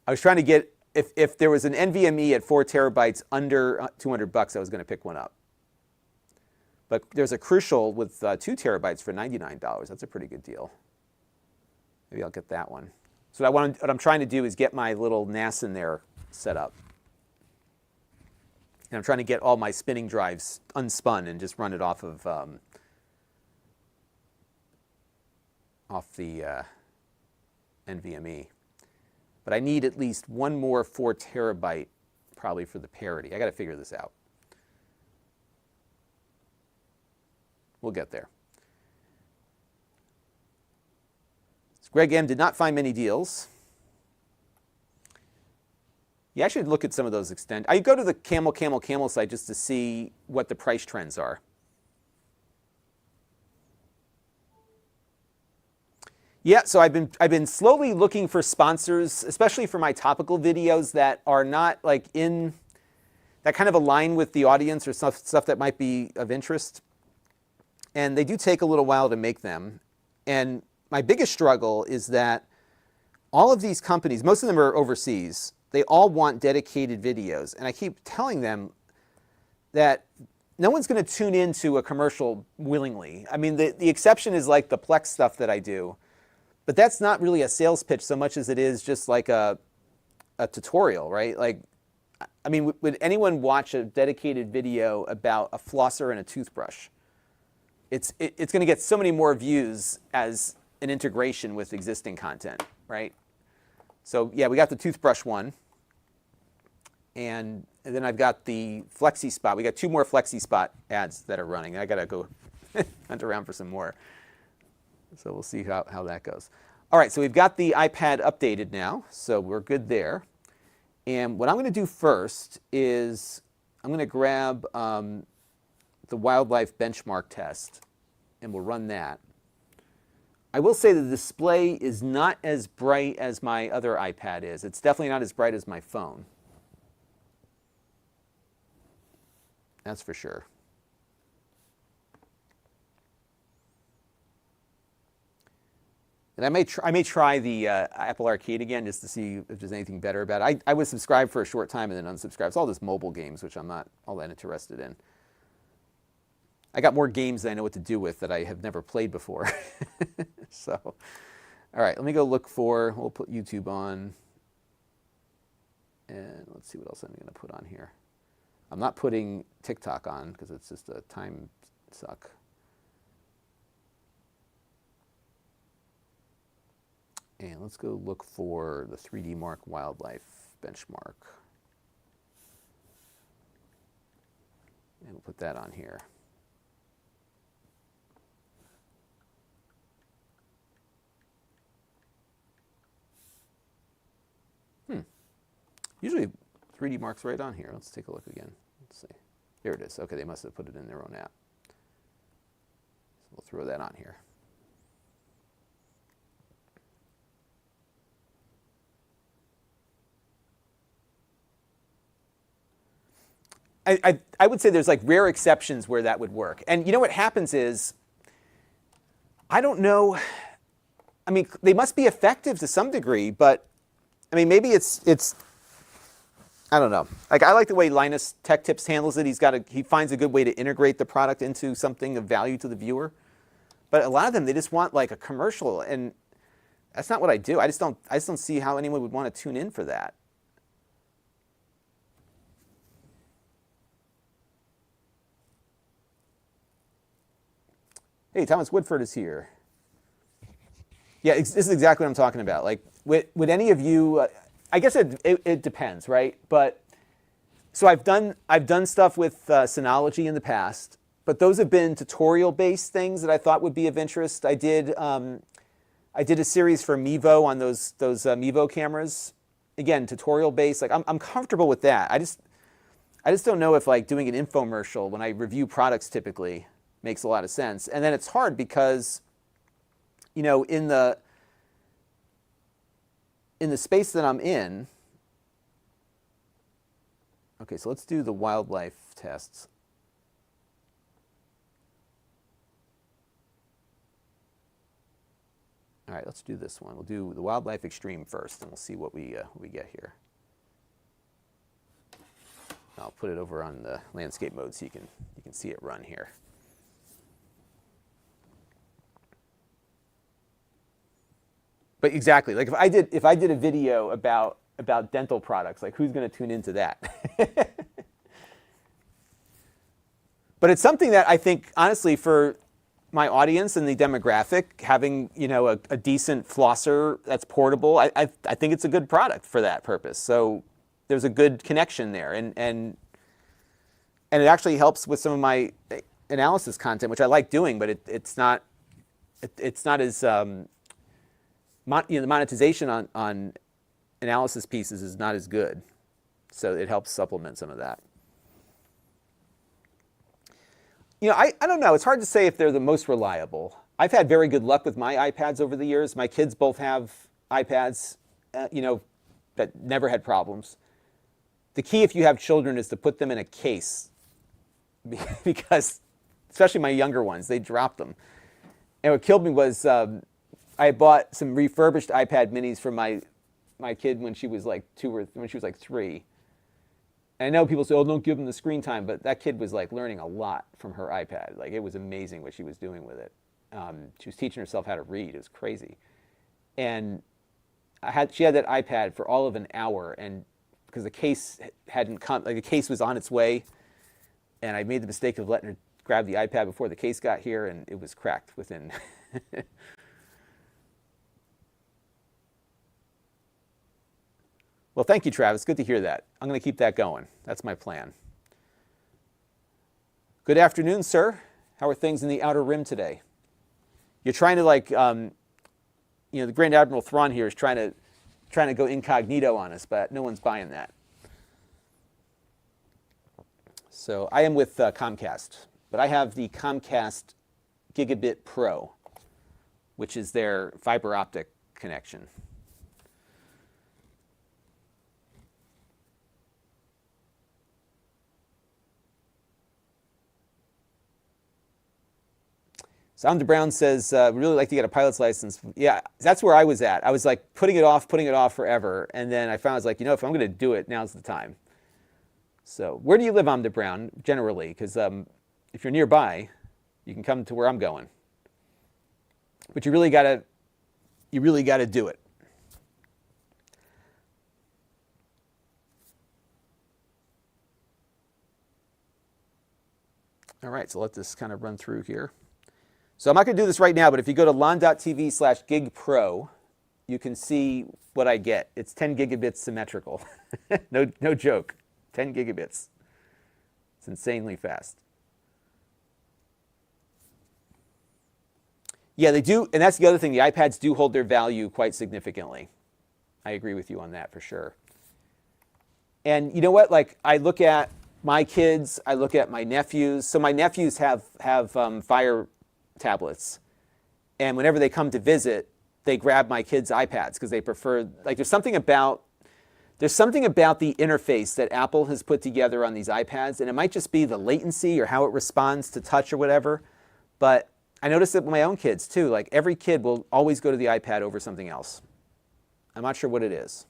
I was trying to get if there was an NVMe at 4 terabytes under $200, I was going to pick one up. But there's a Crucial with 2 terabytes for $99. That's a pretty good deal. Maybe I'll get that one. So what I'm trying to do is get my little NAS in there set up. And I'm trying to get all my spinning drives unspun and just run it off of the NVMe. But I need at least one more 4 terabyte probably for the parity. I got to figure this out. We'll get there. So Greg M. did not find many deals. Yeah, I should look at some of those extend. I go to the Camel site just to see what the price trends are. Yeah, so I've been slowly looking for sponsors, especially for my topical videos that are not like that kind of align with the audience or stuff that might be of interest. And they do take a little while to make them. And my biggest struggle is that all of these companies, most of them are overseas, they all want dedicated videos. And I keep telling them that no one's going to tune into a commercial willingly. I mean, the exception is like the Plex stuff that I do. But that's not really a sales pitch so much as it is just like a tutorial, right? Like, I mean, would anyone watch a dedicated video about a flosser and a toothbrush? It's going to get so many more views as an integration with existing content, right? So yeah, we got the toothbrush one. And then I've got the Flexi Spot. We got 2 more Flexi Spot ads that are running. I got to go hunt around for some more. So we'll see how that goes. All right, so we've got the iPad updated now, so we're good there. And what I'm going to do first is I'm going to grab the wildlife benchmark test, and we'll run that. I will say the display is not as bright as my other iPad is. It's definitely not as bright as my phone. That's for sure. And I may try the Apple Arcade again just to see if there's anything better about it. I was subscribed for a short time and then unsubscribed. It's all this mobile games, which I'm not all that interested in. I got more games that I know what to do with that I have never played before. So, all right, let me go look for, we'll put YouTube on. And let's see what else I'm going to put on here. I'm not putting TikTok on because it's just a time suck. And let's go look for the 3D Mark Wildlife benchmark. And we'll put that on here. Usually 3D Mark's right on here. Let's take a look again. Let's see. Here it is. Okay, they must have put it in their own app. So we'll throw that on here. I would say there's like rare exceptions where that would work. And you know what happens is, I don't know, I mean, they must be effective to some degree, but I mean, maybe it's I don't know. Like, I like the way Linus Tech Tips handles it. He finds a good way to integrate the product into something of value to the viewer. But a lot of them, they just want like a commercial, and that's not what I do. I just don't see how anyone would want to tune in for that. Hey, Thomas Woodford is here. Yeah, this is exactly what I'm talking about. Like, would any of you? I guess it depends, right? But so I've done stuff with Synology in the past, but those have been tutorial-based things that I thought would be of interest. I did a series for Mevo on those Mevo cameras. Again, tutorial-based. Like, I'm comfortable with that. I just don't know if like doing an infomercial when I review products typically makes a lot of sense. And then it's hard because, you know, in the space that I'm in. Okay, so let's do the wildlife tests. All right, let's do this one. We'll do the wildlife extreme first, and we'll see what we get here. I'll put it over on the landscape mode so you can see it run here. But exactly, like if I did a video about dental products, like who's going to tune into that? But it's something that I think, honestly, for my audience and the demographic, having, you know, a decent flosser that's portable, I think it's a good product for that purpose. So there's a good connection there, and it actually helps with some of my analysis content, which I like doing, but it's not as the monetization on analysis pieces is not as good, so it helps supplement some of that. You know, I don't know. It's hard to say if they're the most reliable. I've had very good luck with my iPads over the years. My kids both have iPads, you know, that never had problems. The key if you have children is to put them in a case because, especially my younger ones, they drop them. And what killed me was I bought some refurbished iPad minis for my kid when she was like 3. And I know people say, oh, don't give them the screen time, but that kid was like learning a lot from her iPad. Like, it was amazing what she was doing with it. She was teaching herself how to read. It was crazy. And she had that iPad for all of an hour, and because the case hadn't come, like the case was on its way, and I made the mistake of letting her grab the iPad before the case got here, and it was cracked within. Well, thank you, Travis. Good to hear that. I'm going to keep that going. That's my plan. Good afternoon, sir. How are things in the Outer Rim today? You're trying to, like, you know, the Grand Admiral Thrawn here is trying to go incognito on us, but no one's buying that. So I am with Comcast, but I have the Comcast Gigabit Pro, which is their fiber optic connection. Sound Brown says, we'd really like to get a pilot's license. Yeah, that's where I was at. I was like putting it off forever. And then I found, I was like, you know, if I'm going to do it, now's the time. So where do you live, Amda Brown, generally? Because if you're nearby, you can come to where I'm going. But you really got to do it. All right, so let this kind of run through here. So I'm not going to do this right now, but if you go to Lon.TV/gigpro, you can see what I get. It's 10 gigabits symmetrical. No joke. 10 gigabits. It's insanely fast. Yeah, they do, and that's the other thing. The iPads do hold their value quite significantly. I agree with you on that for sure. And you know what? Like, I look at my kids, I look at my nephews. So my nephews have Fire tablets, and whenever they come to visit, they grab my kids' iPads because they prefer, like, there's something about the interface that Apple has put together on these iPads, and it might just be the latency or how it responds to touch or whatever, but I noticed it with my own kids too. Like, every kid will always go to the iPad over something else. I'm not sure what it is.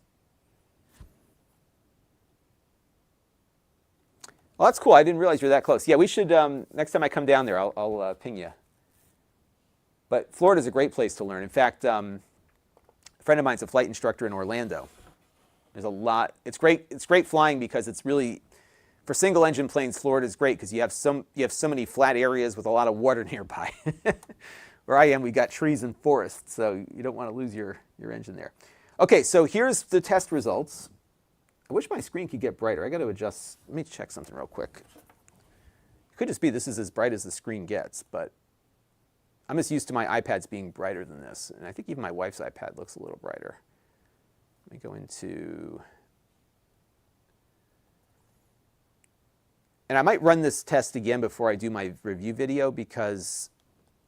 Well, that's cool. I didn't realize you're that close. Yeah, we should, next time I come down there, I'll ping you. But Florida's a great place to learn. In fact, a friend of mine's a flight instructor in Orlando. There's a lot. It's great flying because it's really, for single engine planes, Florida's great because you have so many flat areas with a lot of water nearby. Where I am, we got trees and forests, so you don't want to lose your engine there. Okay, so here's the test results. I wish my screen could get brighter. I got to adjust. Let me check something real quick. It could just be this is as bright as the screen gets, but I'm just used to my iPads being brighter than this. And I think even my wife's iPad looks a little brighter. Let me go into... And I might run this test again before I do my review video because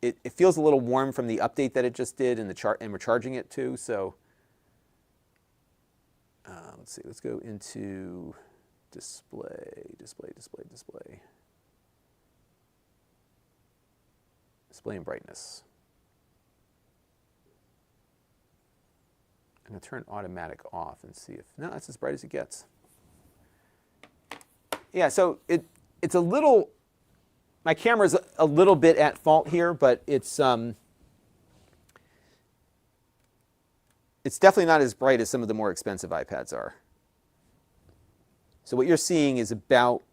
it feels a little warm from the update that it just did and we're charging it too. So let's see, let's go into display and brightness. I'm going to turn automatic off and see if, no, that's as bright as it gets. Yeah, so it's a little, my camera's a little bit at fault here, but it's definitely not as bright as some of the more expensive iPads are. So what you're seeing is about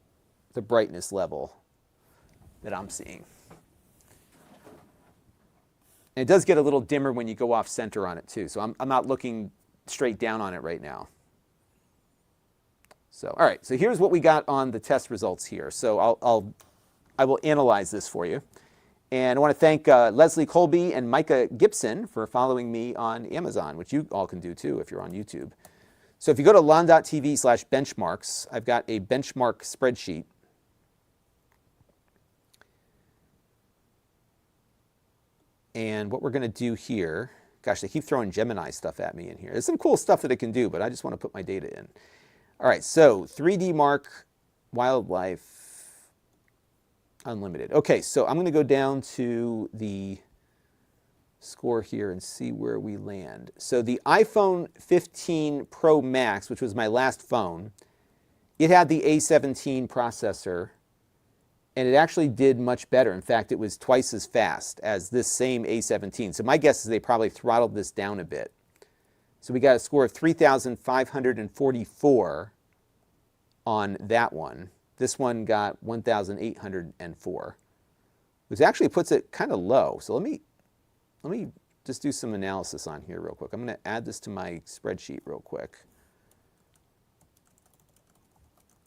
the brightness level that I'm seeing. And it does get a little dimmer when you go off center on it too. So I'm not looking straight down on it right now. So, all right, so here's what we got on the test results here. So I will analyze this for you. And I want to thank Leslie Colby and Micah Gibson for following me on Amazon, which you all can do too if you're on YouTube. So if you go to Lon.TV/benchmarks, I've got a benchmark spreadsheet. And what we're going to do here, gosh, they keep throwing Gemini stuff at me in here. There's some cool stuff that it can do, but I just want to put my data in. All right, so 3D Mark, Wildlife, Unlimited. Okay, so I'm going to go down to the score here and see where we land. So the iPhone 15 Pro Max, which was my last phone, it had the A17 processor, and it actually did much better. In fact, it was twice as fast as this same A17. So my guess is they probably throttled this down a bit. So we got a score of 3,544 on that one. This one got 1,804, which actually puts it kind of low. So let me just do some analysis on here real quick. I'm going to add this to my spreadsheet real quick.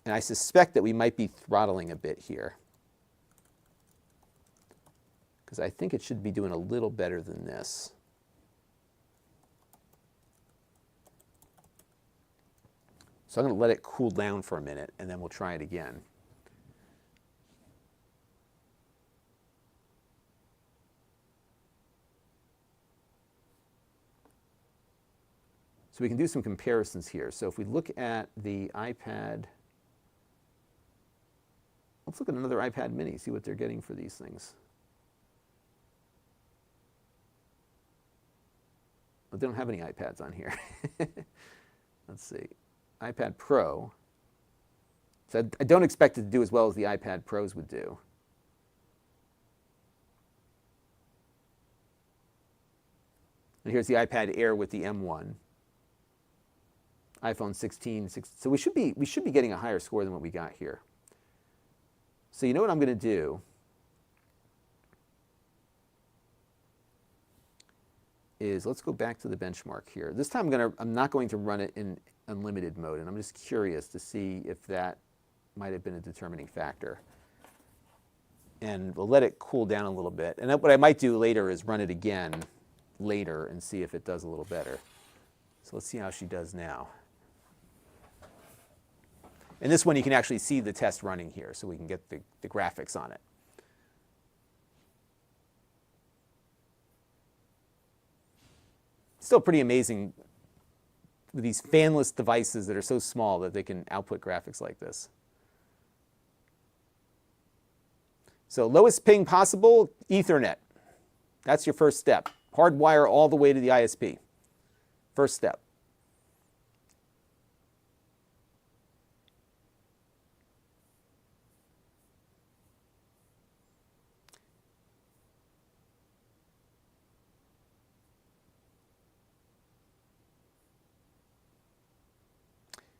And I suspect that we might be throttling a bit here, because I think it should be doing a little better than this. So I'm going to let it cool down for a minute, and then we'll try it again. So we can do some comparisons here. So if we look at the iPad, let's look at another iPad mini, see what they're getting for these things. Well, they don't have any iPads on here. Let's see. iPad Pro. So I don't expect it to do as well as the iPad Pros would do. And here's the iPad Air with the M1. iPhone 16. So we should be getting a higher score than what we got here. So you know what I'm going to do? Is let's go back to the benchmark here. This time I'm not going to run it in unlimited mode, and I'm just curious to see if that might have been a determining factor. And we'll let it cool down a little bit. And what I might do later is run it again later and see if it does a little better. So let's see how she does now. And this one you can actually see the test running here, so we can get the graphics on it. Still pretty amazing with these fanless devices that are so small that they can output graphics like this. So lowest ping possible, Ethernet. That's your first step. Hardwire all the way to the ISP. First step.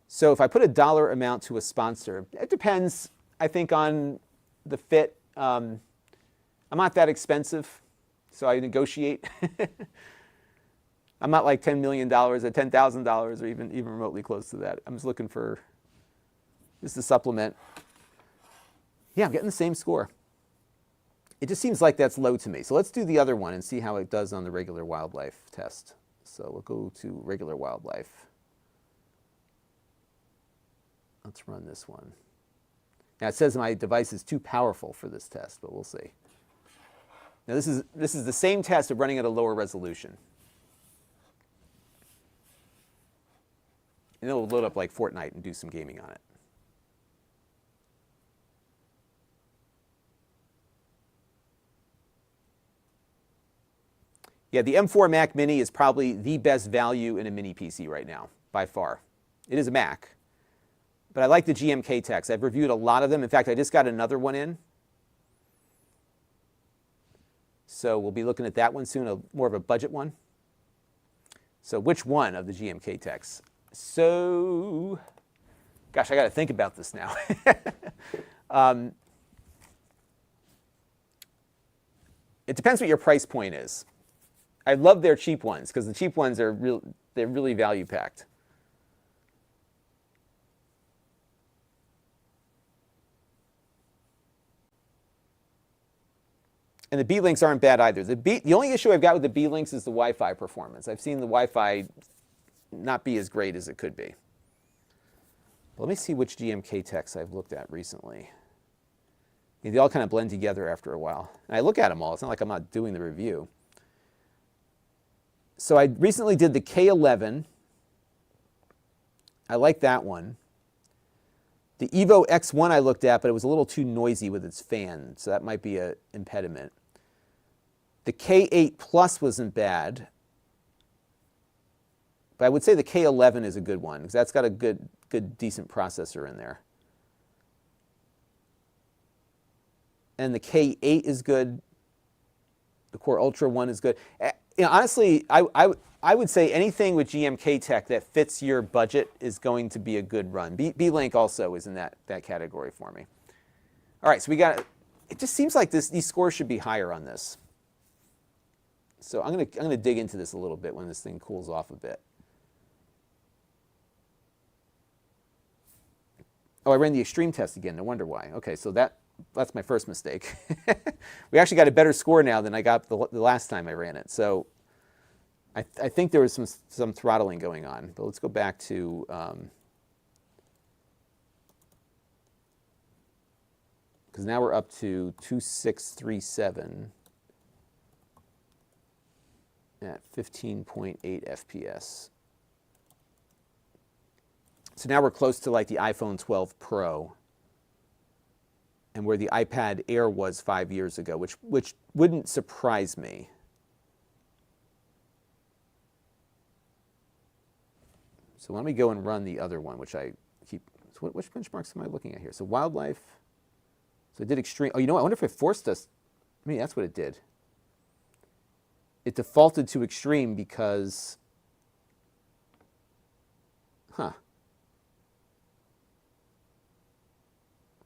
So if I put a dollar amount to a sponsor, it depends, I think, on the fit. I'm not that expensive, So I negotiate. I'm not like $10 million or $10,000 or even remotely close to that. I'm just looking for just a supplement. Yeah, I'm getting the same score. It just seems like that's low to me. So let's do the other one and see how it does on the regular wildlife test. So we'll go to regular wildlife. Let's run this one. Now it says my device is too powerful for this test, but we'll see. Now this is the same test of running at a lower resolution. And it'll load up like Fortnite and do some gaming on it. Yeah, the M4 Mac Mini is probably the best value in a mini PC right now, by far. It is a Mac, but I like the GMK techs. I've reviewed a lot of them. In fact, I just got another one in. So we'll be looking at that one soon, more of a budget one. So which one of the GMK techs? So, gosh, I got to think about this now. It depends what your price point is. I love their cheap ones because the cheap ones are they're really value packed. And the B-Links aren't bad either. The only issue I've got with the B-Links is the Wi-Fi performance. I've seen the Wi-Fi not be as great as it could be. But let me see which GMK techs I've looked at recently. Yeah, they all kind of blend together after a while. And I look at them all. It's not like I'm not doing the review. So I recently did the K11. I like that one. The Evo X1 I looked at, but it was a little too noisy with its fan, so that might be an impediment. The K8 Plus wasn't bad, but I would say the K11 is a good one, because that's got a good, decent processor in there. And the K8 is good. The Core Ultra one is good. You know, honestly, I would say anything with GMK tech that fits your budget is going to be a good run. B-Link also is in that category for me. All right, so we got, it just seems like these scores should be higher on this. So I'm gonna dig into this a little bit when this thing cools off a bit. Oh, I ran the extreme test again. No wonder why. Okay, so that's my first mistake. We actually got a better score now than I got the last time I ran it. So I think there was some throttling going on. But let's go back to because now we're up to 2637 at 15.8 FPS. So now we're close to like the iPhone 12 Pro and where the iPad Air was 5 years ago, which wouldn't surprise me. So let me go and run the other one, which I keep. So which benchmarks am I looking at here? So wildlife. So I did extreme. Oh, you know what? I wonder if it forced us. I mean, that's what it did. It defaulted to extreme because,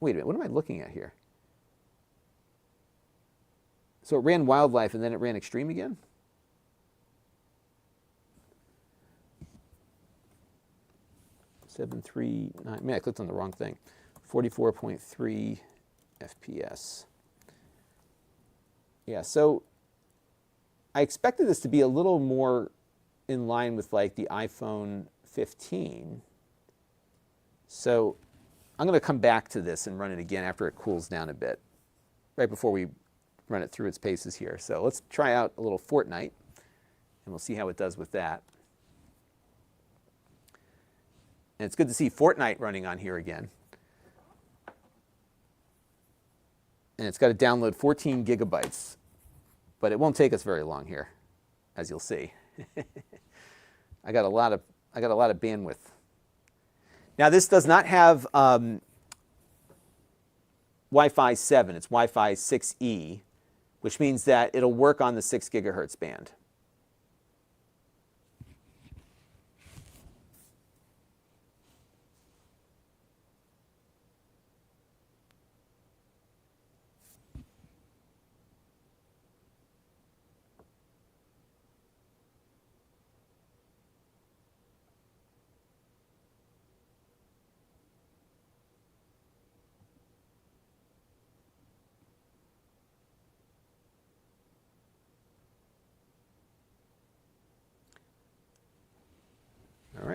Wait a minute, what am I looking at here? So it ran wildlife and then it ran extreme again? Seven, 3, 9. Man, I clicked on the wrong thing. 44.3 FPS. Yeah, so I expected this to be a little more in line with like the iPhone 15. So I'm going to come back to this and run it again after it cools down a bit, right before we run it through its paces here. So let's try out a little Fortnite, and we'll see how it does with that. And it's good to see Fortnite running on here again. And it's got to download 14 gigabytes, but it won't take us very long here, as you'll see. I got a lot of bandwidth. Now this does not have Wi-Fi 7. It's Wi-Fi 6E, which means that it'll work on the 6 gigahertz band.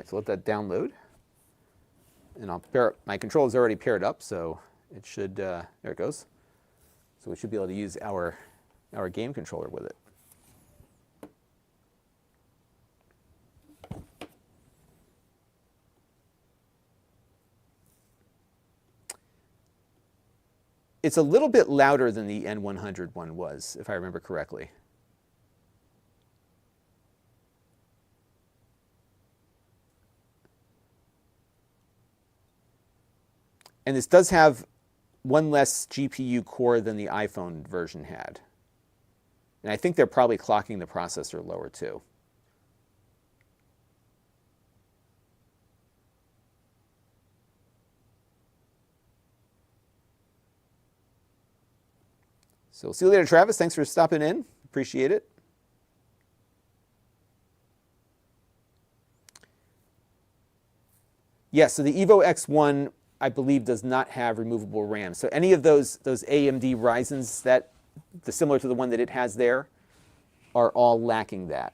right, so let that download. And I'll pair, my controller is already paired up, so it should, there it goes. So we should be able to use our game controller with it. It's a little bit louder than the N100 one was, if I remember correctly. And this does have one less GPU core than the iPhone version had. And I think they're probably clocking the processor lower too. So see you later, Travis. Thanks for stopping in. Appreciate it. Yeah, so the Evo X1, I believe, does not have removable RAM. So any of those AMD Ryzens that, similar to the one that it has there, are all lacking that.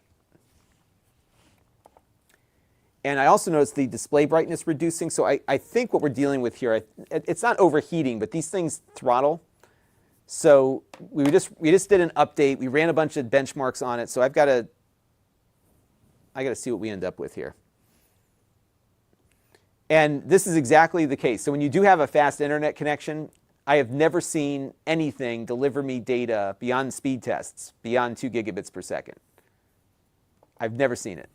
And I also noticed the display brightness reducing. So I think what we're dealing with here, it's not overheating, but these things throttle. So we just did an update. We ran a bunch of benchmarks on it. So I got to see what we end up with here. And this is exactly the case. So when you do have a fast internet connection, I have never seen anything deliver me data beyond speed tests, beyond 2 gigabits per second. I've never seen it.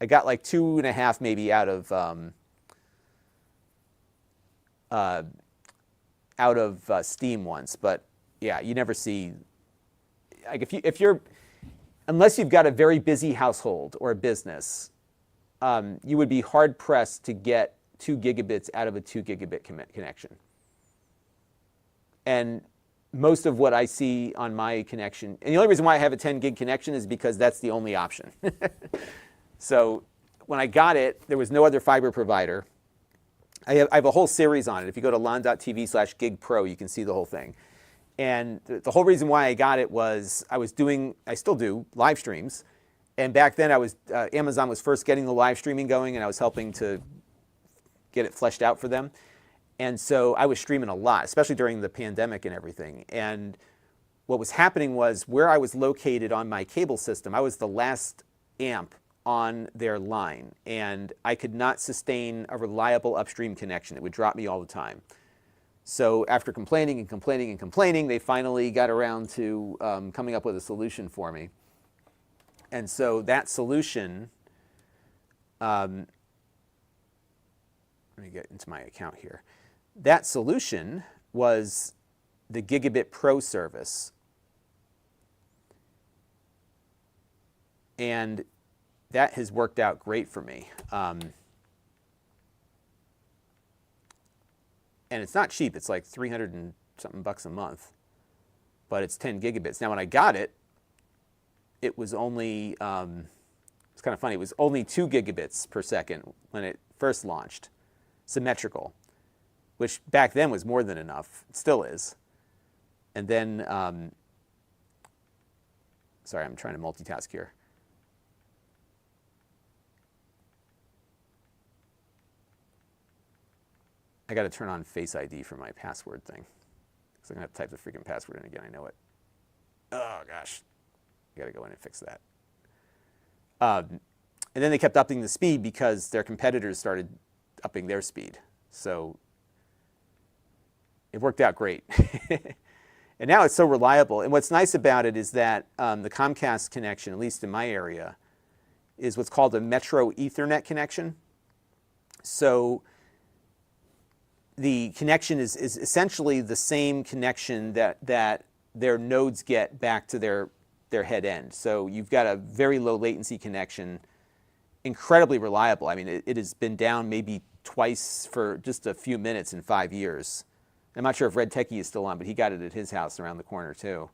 I got like 2.5 maybe out of Steam once, but yeah, you never see. Like unless you've got a very busy household or a business, you would be hard pressed to get 2 gigabits out of a 2 gigabit connection. And most of what I see on my connection, and the only reason why I have a 10 gig connection is because that's the only option. So when I got it, there was no other fiber provider. I have a whole series on it. If you go to Lon.TV/gigpro, you can see the whole thing. And the whole reason why I got it was I still do live streams. And back then Amazon was first getting the live streaming going, and I was helping to get it fleshed out for them. And so I was streaming a lot, especially during the pandemic and everything. And what was happening was where I was located on my cable system, I was the last amp on their line. And I could not sustain a reliable upstream connection. It would drop me all the time. So after complaining and complaining and complaining, they finally got around to coming up with a solution for me. And so that solution, let me get into my account here. That solution was the Gigabit Pro service. And that has worked out great for me. And it's not cheap. It's like 300 and something bucks a month. But it's 10 gigabits. Now, when I got it, it was only, it's kind of funny, it was only 2 gigabits per second when it first launched, symmetrical, which back then was more than enough. It still is. And then, sorry, I'm trying to multitask here. I got to turn on Face ID for my password thing. Because I'm going to have to type the freaking password in again. I know it. Oh, gosh. I got to go in and fix that. And then they kept upping the speed because their competitors started upping their speed. So it worked out great. And now it's so reliable. And what's nice about it is that the Comcast connection, at least in my area, is what's called a Metro Ethernet connection. So the connection is essentially the same connection that their nodes get back to their head end. So you've got a very low latency connection, incredibly reliable. I mean, it has been down maybe twice for just a few minutes in 5 years. I'm not sure if Red Techie is still on, but he got it at his house around the corner too.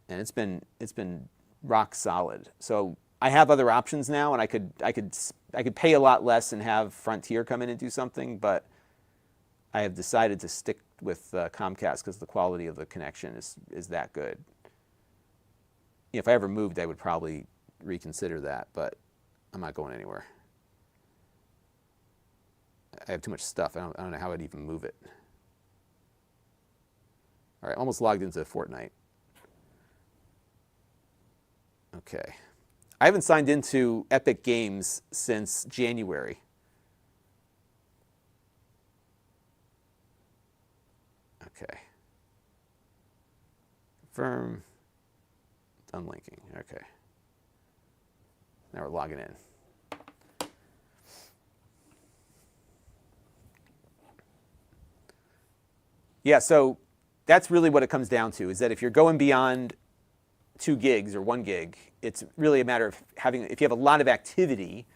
And it's been rock solid. So I have other options now, and I could pay a lot less and have Frontier come in and do something, but I have decided to stick with Comcast because the quality of the connection is that good. If I ever moved, I would probably reconsider that, but I'm not going anywhere. I have too much stuff. I don't know how I'd even move it. All right, almost logged into Fortnite. Okay. I haven't signed into Epic Games since January. Okay. Confirm. Done linking. Okay. Now we're logging in. Yeah, so that's really what it comes down to, is that if you're going beyond 2 gigs or 1 gig, it's really a matter of having, if you have a lot of activity,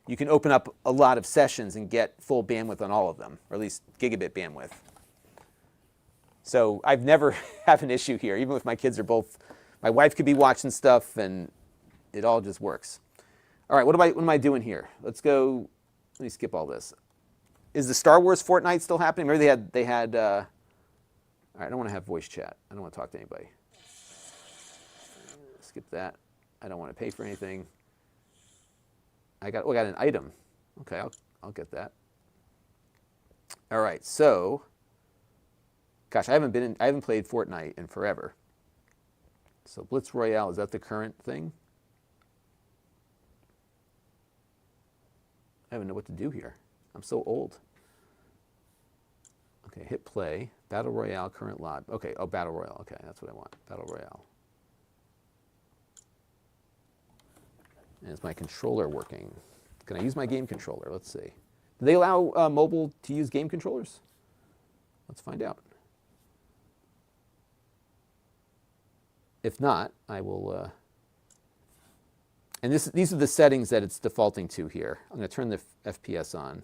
you can open up a lot of sessions and get full bandwidth on all of them, or at least gigabit bandwidth. So I've never had an issue here, even if my kids are both, my wife could be watching stuff and it all just works. All right, what am I doing here? Let's go, let me skip all this. Is the Star Wars Fortnite still happening? Remember they had all right, I don't want to have voice chat. I don't want to talk to anybody. Skip that. I don't want to pay for anything. I got an item. Okay, I'll get that. All right, so, gosh, I haven't played Fortnite in forever. So Blitz Royale, is that the current thing? I don't know what to do here. I'm so old. Okay, hit play. Battle Royale, current log. Okay, oh, Battle Royale. Okay, that's what I want. Battle Royale. And is my controller working? Can I use my game controller? Let's see. Do they allow mobile to use game controllers? Let's find out. If not, I will... and these are the settings that it's defaulting to here. I'm going to turn the FPS on.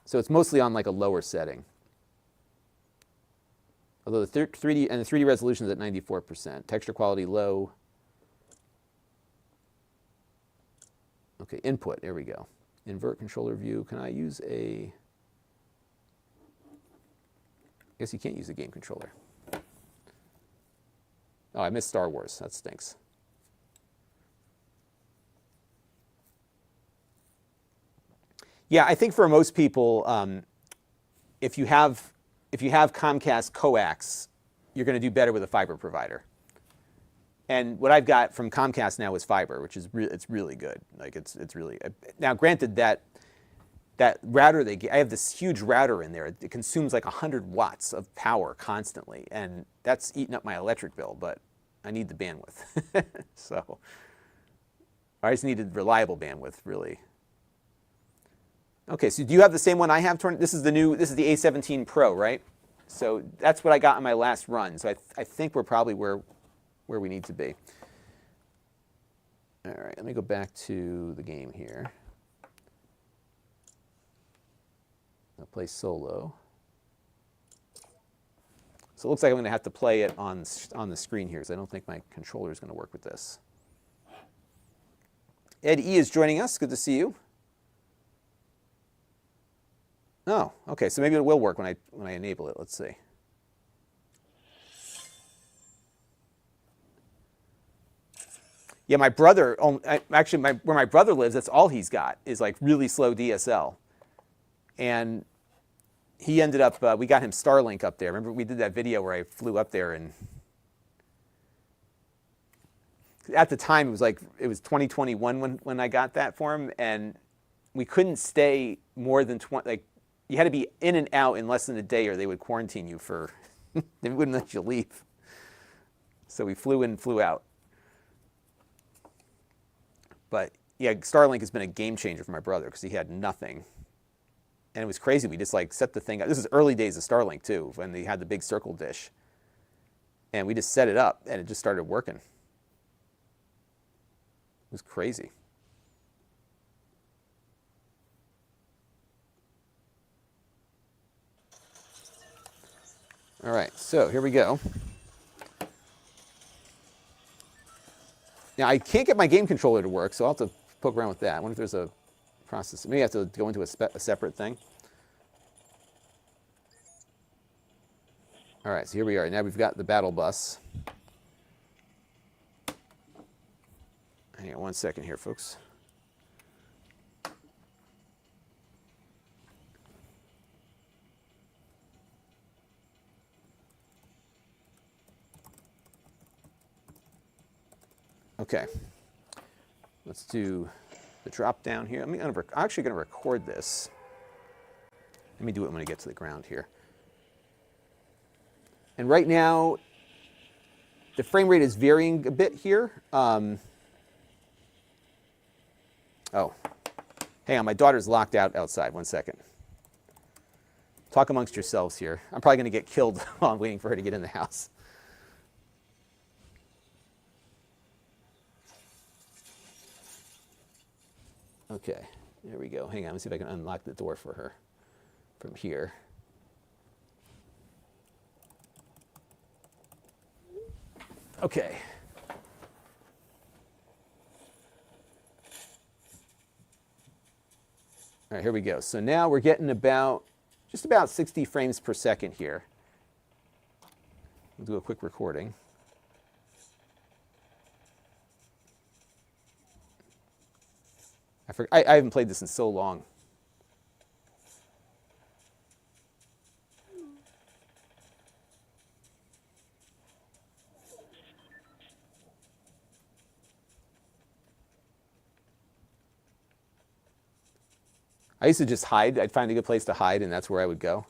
So it's mostly on like a lower setting. Although the 3D resolution is at 94%. Texture quality low. Okay, input, there we go. Invert controller view. Can I use a... I guess you can't use a game controller. Oh, I missed Star Wars. That stinks. Yeah, I think for most people, if you have Comcast coax, you're going to do better with a fiber provider. And what I've got from Comcast now is fiber, which is it's really good. Like it's really now. Granted that router they get, I have this huge router in there. It consumes like 100 watts of power constantly, and that's eating up my electric bill. But I need the bandwidth, so I just needed reliable bandwidth, really. Okay, so do you have the same one I have? This is the A17 Pro, right? So that's what I got on my last run. So I think we're probably where we need to be. All right, let me go back to the game here. I'll play solo. So it looks like I'm going to have to play it on the screen here, because I don't think my controller is going to work with this. Ed E is joining us. Good to see you. Oh, okay, so maybe it will work when I enable it. Let's see. Yeah, my brother, actually, where my brother lives, that's all he's got is like really slow DSL. And he ended up, we got him Starlink up there. Remember we did that video where I flew up there, and at the time it was 2021 when I got that for him, and we couldn't stay more than 20, like, you had to be in and out in less than a day or they would quarantine you for, they wouldn't let you leave. So we flew in, flew out. But yeah, Starlink has been a game changer for my brother because he had nothing. And it was crazy. We just like set the thing up. This is early days of Starlink too, when they had the big circle dish. And we just set it up and it just started working. It was crazy. All right, so here we go. Now, I can't get my game controller to work, so I'll have to poke around with that. I wonder if there's a process. Maybe I have to go into a separate thing. All right, so here we are. Now we've got the battle bus. Hang on 1 second here, folks. Okay, let's do the drop down here. I'm actually going to record this. Let me do it when I get to the ground here. And right now, the frame rate is varying a bit here. Oh, hang on, my daughter's locked out outside. 1 second. Talk amongst yourselves here. I'm probably going to get killed while I'm waiting for her to get in the house. Okay, there we go. Hang on, let me see if I can unlock the door for her from here. Okay. All right, here we go. So now we're getting just about 60 frames per second here. We'll do a quick recording. I haven't played this in so long. I used to just hide. I'd find a good place to hide, and that's where I would go.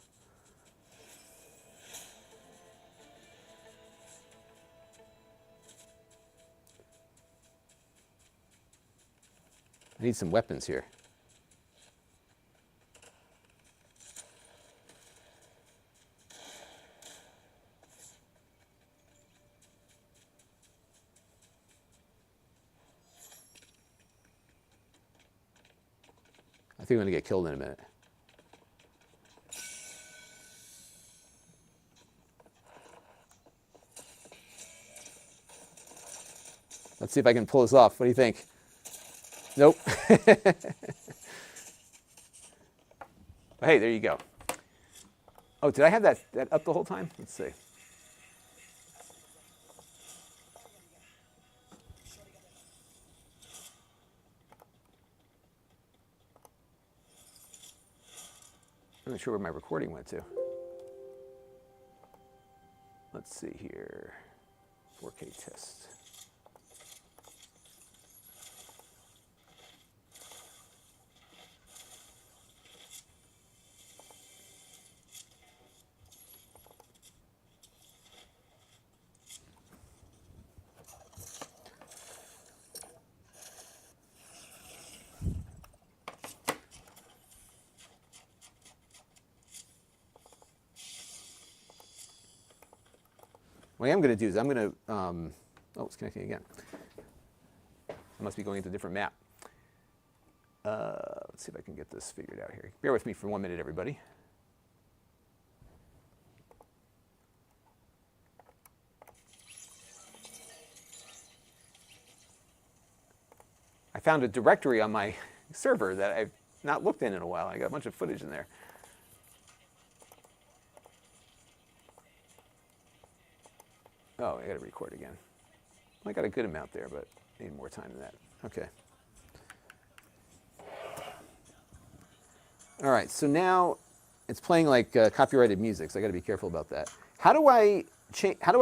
I need some weapons here. I think I'm going to get killed in a minute. Let's see if I can pull this off. What do you think? Nope. Hey, there you go. Oh, did I have that up the whole time? Let's see. I'm not sure where my recording went to. Let's see here. 4K test. What I am going to do is I'm going to, oh, it's connecting again. I must be going into a different map. Let's see if I can get this figured out here. Bear with me for 1 minute, everybody. I found a directory on my server that I've not looked in a while. I got a bunch of footage in there. Oh, I got to record again. I got a good amount there, but I need more time than that. Okay. All right, so now it's playing like copyrighted music, so I got to be careful about that. How do I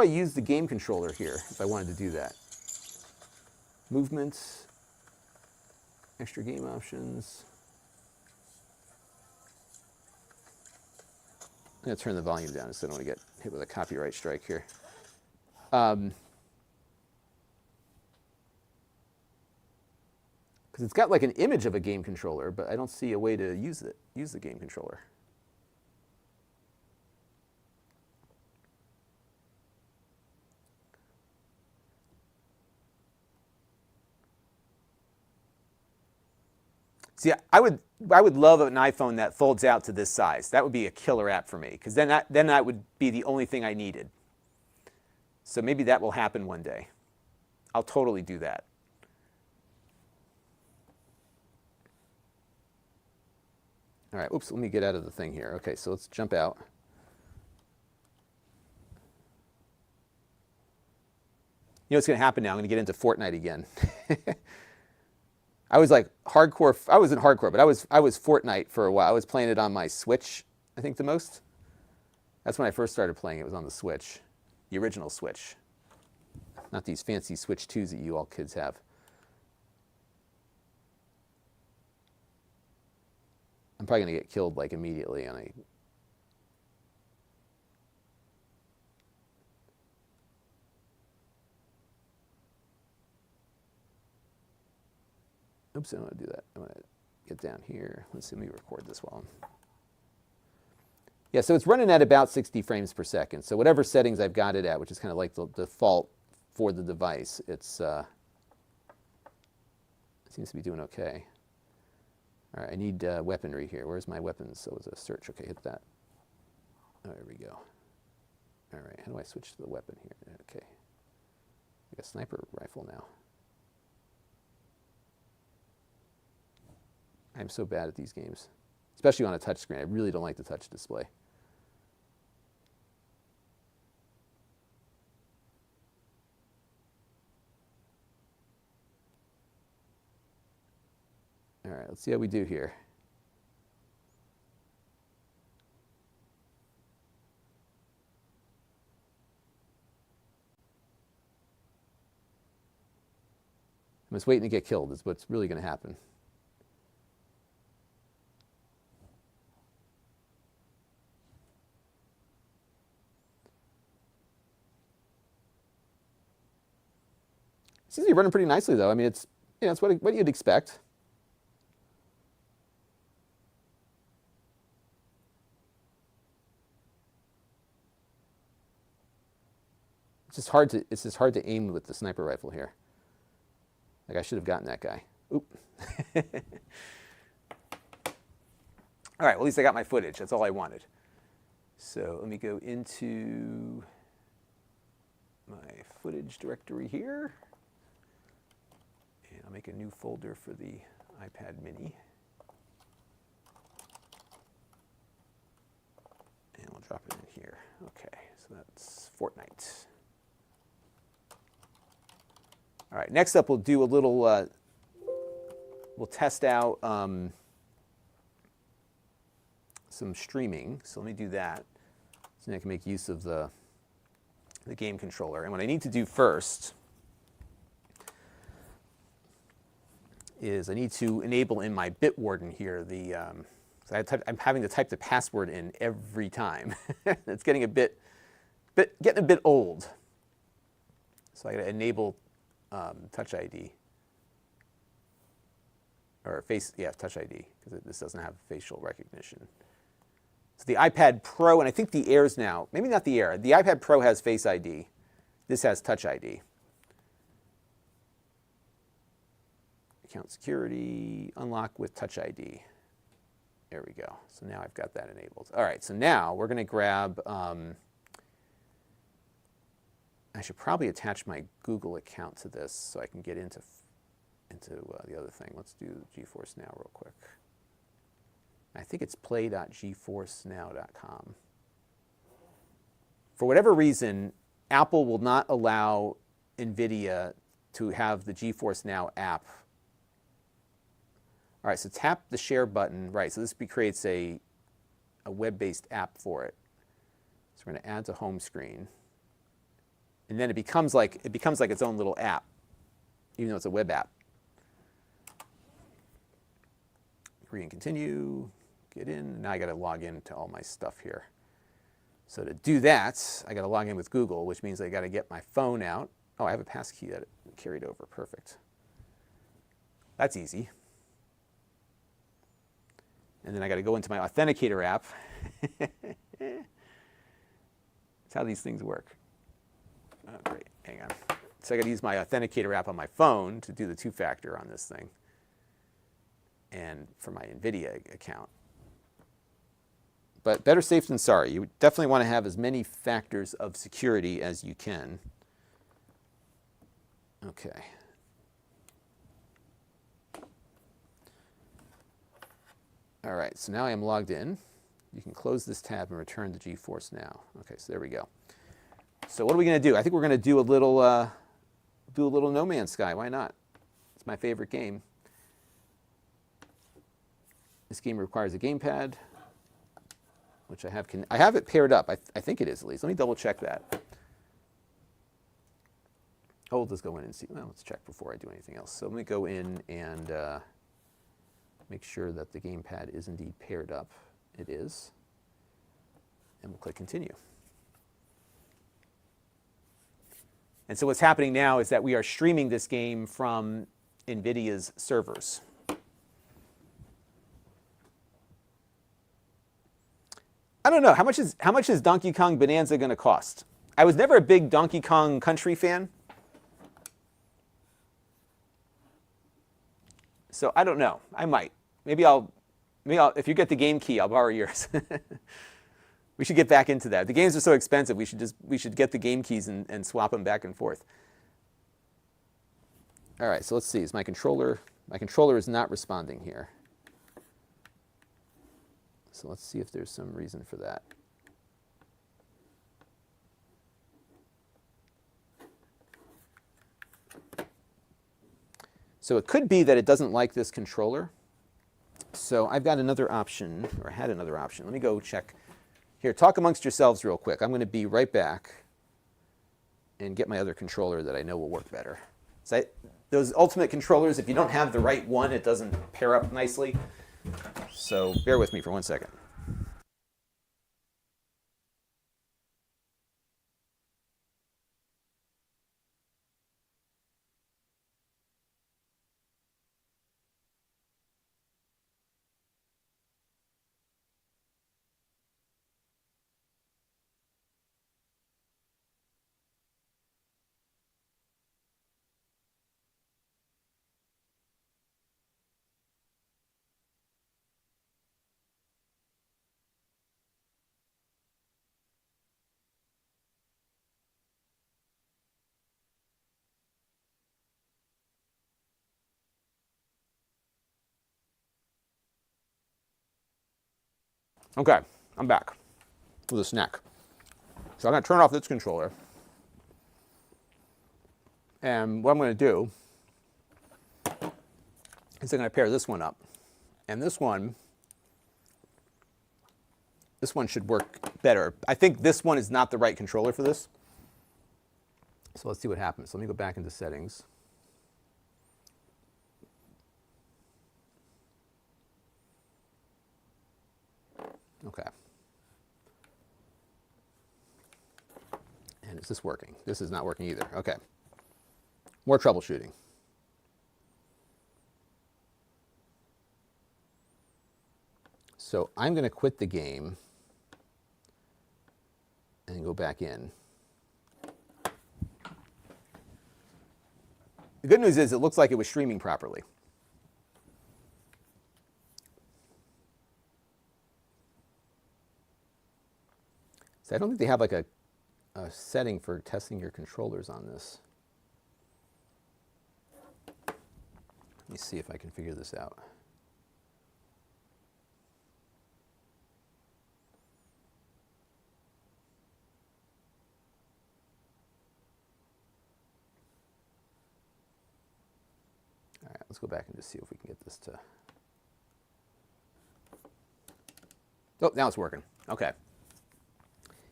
use the game controller here if I wanted to do that? Movements, extra game options. I'm going to turn the volume down so I don't want to get hit with a copyright strike here. Because it's got like an image of a game controller, but I don't see a way to use the game controller. See, I would love an iPhone that folds out to this size. That would be a killer app for me, because then that would be the only thing I needed. So maybe that will happen one day. I'll totally do that. All right, oops, let me get out of the thing here. Okay, so let's jump out. know what's going to happen now? I'm going to get into Fortnite again. I was like hardcore. I wasn't hardcore, but I was Fortnite for a while. I was playing it on my Switch, I think the most. That's when I first started playing it. It was on the Switch, the original Switch. Not these fancy Switch 2s that you all kids have. I'm probably going to get killed like immediately. And oops, I don't want to do that. I want to get down here. Let's see, let me record this while I'm... Yeah, so it's running at about 60 frames per second. So whatever settings I've got it at, which is kind of like the default for the device, it seems to be doing okay. All right, I need weaponry here. Where's my weapons? So it's a search. Okay, hit that. Oh, there we go. All right, how do I switch to the weapon here? Okay, like a sniper rifle now. I'm so bad at these games, especially on a touch screen. I really don't like the touch display. All right, let's see how we do here. I'm just waiting to get killed is what's really going to happen. It seems to be running pretty nicely, though. I mean, it's, you know, it's what you'd expect. It's just hard to aim with the sniper rifle here. Like, I should have gotten that guy. Oop. All right, well, at least I got my footage. That's all I wanted. So let me go into my footage directory here. And I'll make a new folder for the iPad mini. And we'll drop it in here. Okay, so that's Fortnite. All right, next up we'll do a little, we'll test out some streaming. So let me do that. So now I can make use of the game controller. And what I need to do first is I need to enable in my Bitwarden here the, so I'm having to type the password in every time. It's getting getting a bit old. So I got to enable Touch ID, or Touch ID, because this doesn't have facial recognition. So the iPad Pro, and I think the Air's now, maybe not the Air, the iPad Pro has Face ID. This has Touch ID. Account security, unlock with Touch ID. There we go. So now I've got that enabled. All right, so now we're going to grab, I should probably attach my Google account to this so I can get into the other thing. Let's do GeForce Now real quick. I think it's play.geforcenow.com. For whatever reason, Apple will not allow NVIDIA to have the GeForce Now app. All right, so tap the share button. Right, so this creates a web-based app for it. So we're going to add to home screen. And then it becomes like its own little app, even though it's a web app. Agree and continue, get in. Now I got to log in to all my stuff here. So to do that, I got to log in with Google, which means I got to get my phone out. Oh, I have a passkey that carried over. Perfect. That's easy. And then I got to go into my Authenticator app. That's how these things work. Oh, great. Hang on. So I got to use my Authenticator app on my phone to do the two-factor on this thing, and for my NVIDIA account. But better safe than sorry. You definitely want to have as many factors of security as you can. Okay. All right, so now I am logged in. You can close this tab and return to GeForce Now. Okay, so there we go. So what are we going to do? I think we're going to do a little do a little No Man's Sky. Why not? It's my favorite game. This game requires a gamepad, which I have. I have it paired up. I think it is at least. Let me double check that. Oh, let's go in and see. Well, let's check before I do anything else. So let me go in and make sure that the gamepad is indeed paired up. It is. And we'll click continue. And so what's happening now is that we are streaming this game from NVIDIA's servers. I don't know, how much is Donkey Kong Bonanza going to cost? I was never a big Donkey Kong Country fan. So I don't know. I might. Maybe I'll if you get the game key, I'll borrow yours. We should get back into that. The games are so expensive. We should get the game keys and swap them back and forth. All right, so let's see. Is my controller is not responding here. So let's see if there's some reason for that. So it could be that it doesn't like this controller. So I've got another option, or had another option. Let me go check. Here, talk amongst yourselves real quick. I'm going to be right back and get my other controller that I know will work better. So those Ultimate controllers, if you don't have the right one, it doesn't pair up nicely. So bear with me for 1 second. Okay, I'm back with a snack. So I'm going to turn off this controller. And what I'm going to do is I'm going to pair this one up. And this one should work better. I think this one is not the right controller for this. So let's see what happens. So let me go back into settings. Okay. And is this working? This is not working either. Okay. More troubleshooting. So I'm going to quit the game and go back in. The good news is it looks like it was streaming properly. So I don't think they have like a setting for testing your controllers on this. Let me see if I can figure this out. All right, let's go back and just see if we can get this to... Oh, now it's working. Okay.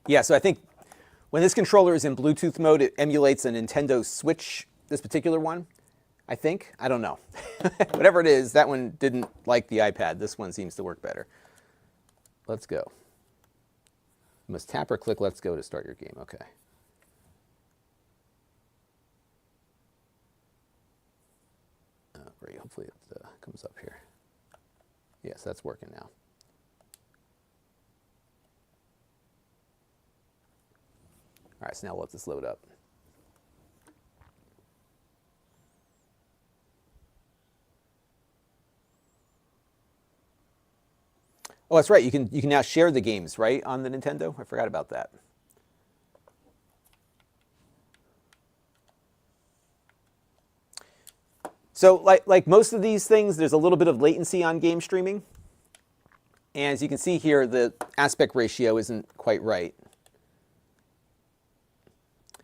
Yeah, so I think when this controller is in Bluetooth mode, it emulates a Nintendo Switch, this particular one, I think. I don't know. Whatever it is, that one didn't like the iPad. This one seems to work better. Let's go. You must tap or click Let's Go to start your game. Okay. Oh, great. Hopefully it comes up here. Yes, that's working now. All right, so now we'll let this load up. Oh, that's right. You can now share the games, right, on the Nintendo? I forgot about that. So like most of these things, there's a little bit of latency on game streaming. And as you can see here, the aspect ratio isn't quite right.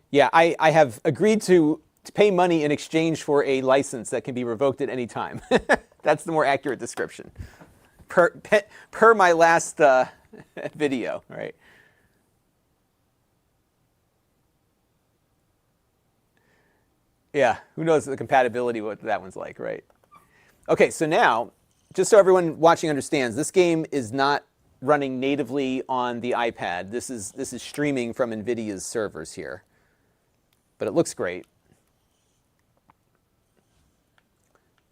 Yeah, I have agreed to to pay money in exchange for a license that can be revoked at any time. That's the more accurate description. Per my last video, right? Yeah, who knows the compatibility, what that one's like, right? Okay, so now, just so everyone watching understands, this game is not running natively on the iPad. This is streaming from NVIDIA's servers here. But it looks great.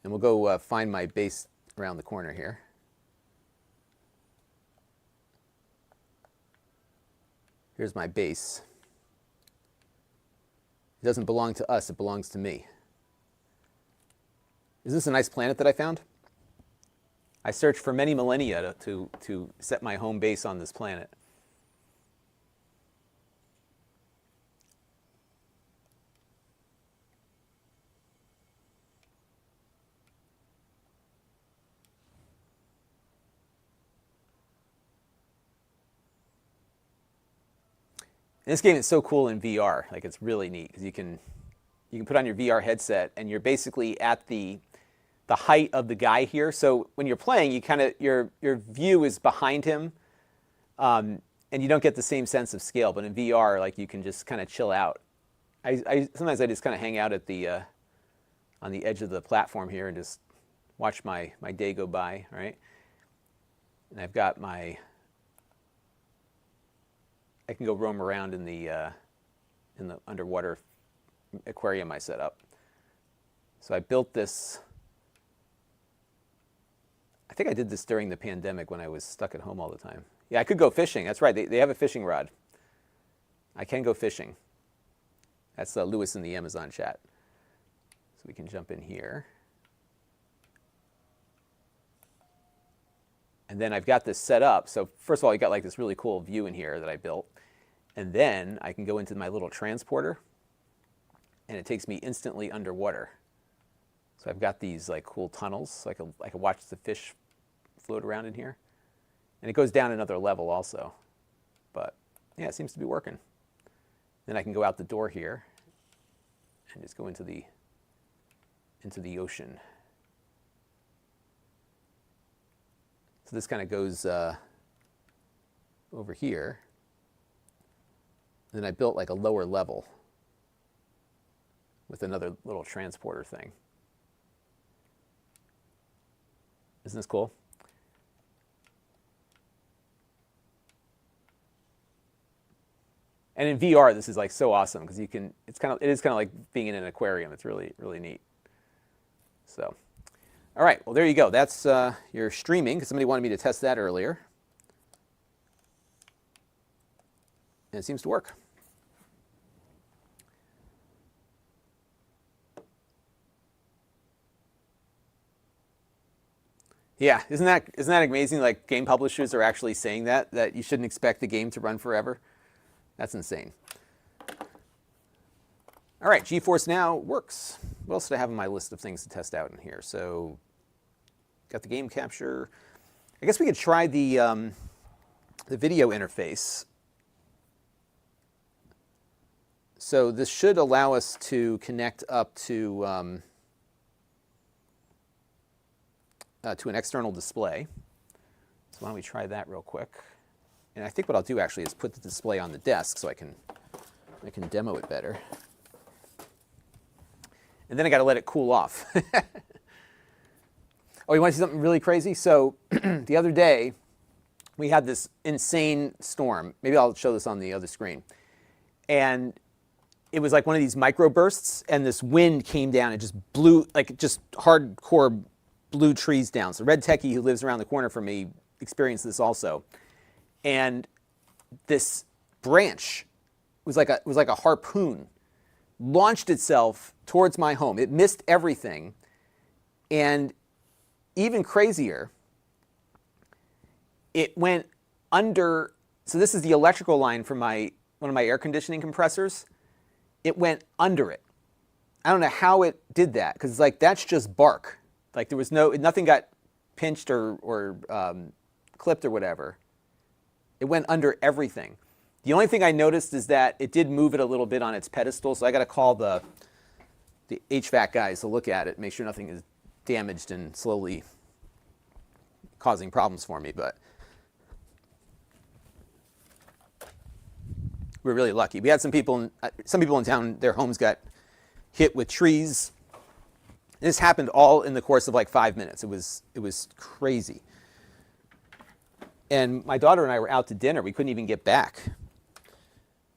And we'll go find my base around the corner here. Here's my base. It doesn't belong to us, it belongs to me. Is this a nice planet that I found? I searched for many millennia to set my home base on this planet. And this game is so cool in VR. Like, it's really neat because you can put on your VR headset and you're basically at the height of the guy here. So when you're playing, you kind of your view is behind him, and you don't get the same sense of scale. But in VR, like, you can just kind of chill out. Sometimes I just kind of hang out at the on the edge of the platform here and just watch my day go by, right? And I've got I can go roam around in the underwater aquarium I set up. So I built this. I think I did this during the pandemic when I was stuck at home all the time. Yeah, I could go fishing. That's right. They have a fishing rod. I can go fishing. That's Lewis in the Amazon chat. So we can jump in here. And then I've got this set up. So first of all, you got like this really cool view in here that I built. And then I can go into my little transporter, and it takes me instantly underwater. So I've got these like cool tunnels, so I can watch the fish float around in here. And it goes down another level also. But yeah, it seems to be working. Then I can go out the door here and just go into the ocean. So this kind of goes over here. And then I built like a lower level with another little transporter thing. Isn't this cool? And in VR, this is like so awesome because it is kind of like being in an aquarium. It's really, really neat. So, all right, well, there you go. That's your streaming, because somebody wanted me to test that earlier. And it seems to work. Yeah, isn't that amazing? Like, game publishers are actually saying that you shouldn't expect the game to run forever. That's insane. All right, GeForce Now works. What else did I have on my list of things to test out in here? So, got the game capture. I guess we could try the video interface. So this should allow us to connect up to an external display. So why don't we try that real quick? And I think what I'll do actually is put the display on the desk so I can demo it better. And then I got to let it cool off. Oh, you want to see something really crazy? So the other day, we had this insane storm. Maybe I'll show this on the other screen. And it was like one of these microbursts, and this wind came down and just blew, like just hardcore blew trees down. So Red Techie, who lives around the corner from me, experienced this also. And this branch was like a harpoon, launched itself towards my home. It missed everything. And even crazier, it went under. So this is the electrical line from one of my air conditioning compressors. It went under it. I don't know how it did that, because it's like, that's just bark. Like, there was nothing got pinched or clipped or whatever. It went under everything. The only thing I noticed is that it did move it a little bit on its pedestal, so I got to call the the HVAC guys to look at it, make sure nothing is damaged and slowly causing problems for me. But we're really lucky. We had some people in town, their homes got hit with trees. This happened all in the course of like 5 minutes. It was crazy. And my daughter and I were out to dinner. We couldn't even get back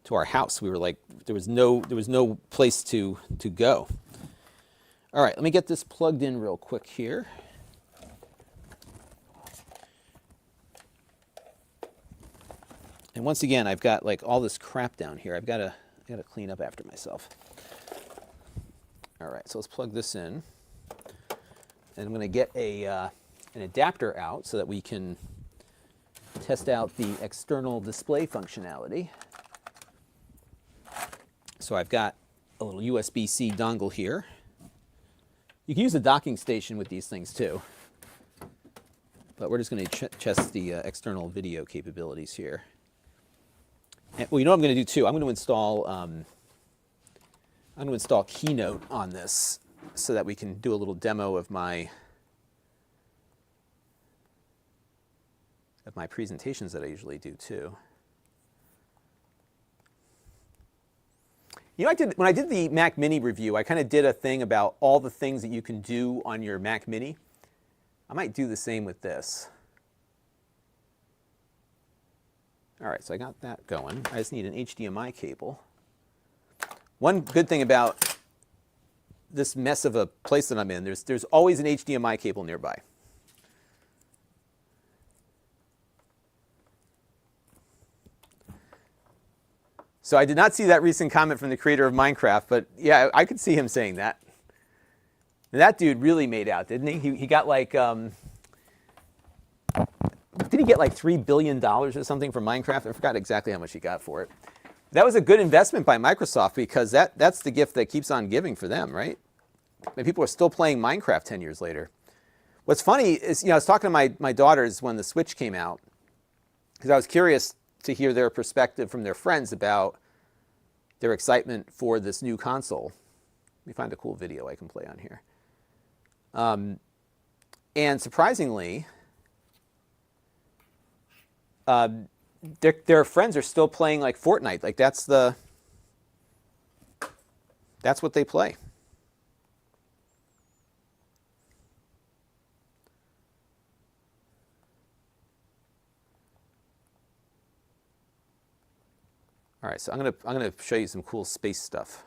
to our house. We were like, there was no place to go. All right, let me get this plugged in real quick here. And once again, I've got like all this crap down here. I gotta clean up after myself. All right, so let's plug this in. And I'm gonna get an adapter out so that we can test out the external display functionality. So I've got a little USB-C dongle here. You can use a docking station with these things too. But we're just going to test the external video capabilities here. And, well, you know what I'm going to do too? I'm going to install Keynote on this so that we can do a little demo of my presentations that I usually do too. You know, when I did the Mac Mini review, I kind of did a thing about all the things that you can do on your Mac Mini. I might do the same with this. All right, so I got that going. I just need an HDMI cable. One good thing about this mess of a place that I'm in, there's always an HDMI cable nearby. So I did not see that recent comment from the creator of Minecraft, but yeah, I could see him saying that. And that dude really made out, didn't he? He got like, did he get like $3 billion or something from Minecraft? I forgot exactly how much he got for it. That was a good investment by Microsoft because that's the gift that keeps on giving for them, right? And people are still playing Minecraft 10 years later. What's funny is, I was talking to my daughters when the Switch came out because I was curious to hear their perspective from their friends about their excitement for this new console. Let me find a cool video I can play on here. And surprisingly, their friends are still playing like Fortnite. Like that's what they play. All right, so I'm gonna show you some cool space stuff.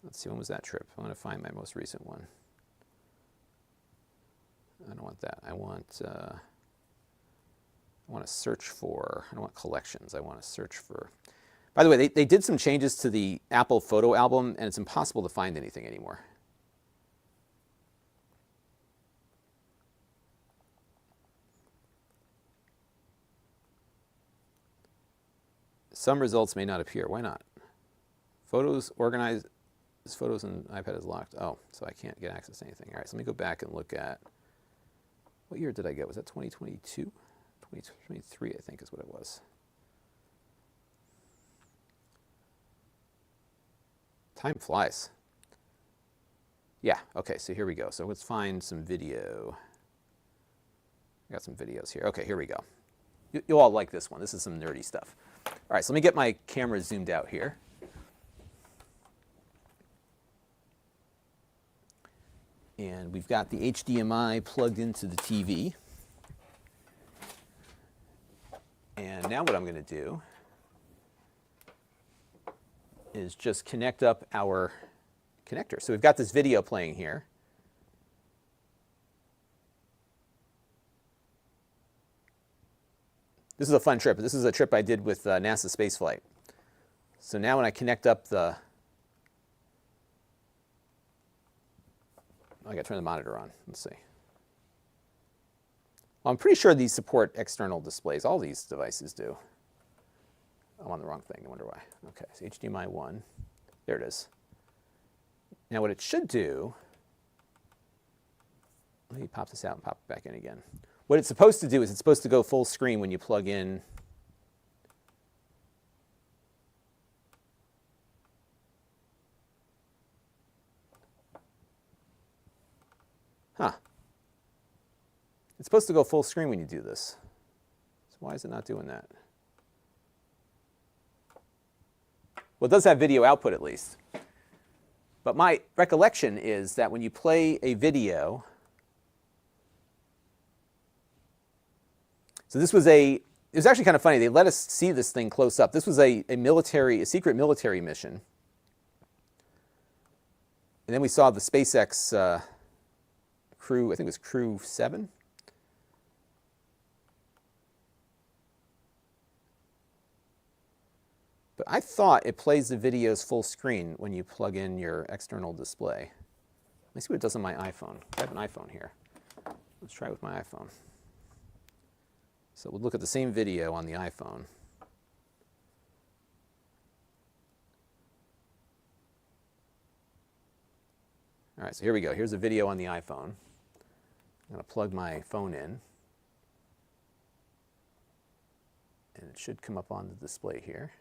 Let's see, when was that trip? I'm gonna find my most recent one. I don't want that. I want to search for. I don't want collections. I want to search for. By the way, they did some changes to the Apple photo album, and it's impossible to find anything anymore. Some results may not appear. Why not? Photos organized. This photos and iPad is locked. Oh, so I can't get access to anything. All right, so let me go back and look at, what year did I get? Was that 2022? 2023, I think is what it was. Time flies. Yeah, okay, so here we go. So let's find some video. I got some videos here. Okay, here we go. You'll all like this one. This is some nerdy stuff. All right, so let me get my camera zoomed out here. And we've got the HDMI plugged into the TV. And now what I'm going to do is just connect up our connector. So we've got this video playing here. This is a fun trip. This is a trip I did with NASA spaceflight. So now when I connect up the... I got to turn the monitor on. Let's see. Well, I'm pretty sure these support external displays. All these devices do. I'm on the wrong thing. I wonder why. Okay, so HDMI 1. There it is. Now what it should do, let me pop this out and pop it back in again. What it's supposed to do is it's supposed to go full screen when you plug in Huh. It's supposed to go full screen when you do this. So why is it not doing that? Well, it does have video output at least. But my recollection is that when you play a video, so this was it was actually kind of funny. They let us see this thing close up. This was a secret military mission. And then we saw the SpaceX crew, I think it was Crew 7. But I thought it plays the videos full screen when you plug in your external display. Let me see what it does on my iPhone. I have an iPhone here. Let's try it with my iPhone. So we'll look at the same video on the iPhone. All right, so here we go. Here's a video on the iPhone. I'm going to plug my phone in. And it should come up on the display here.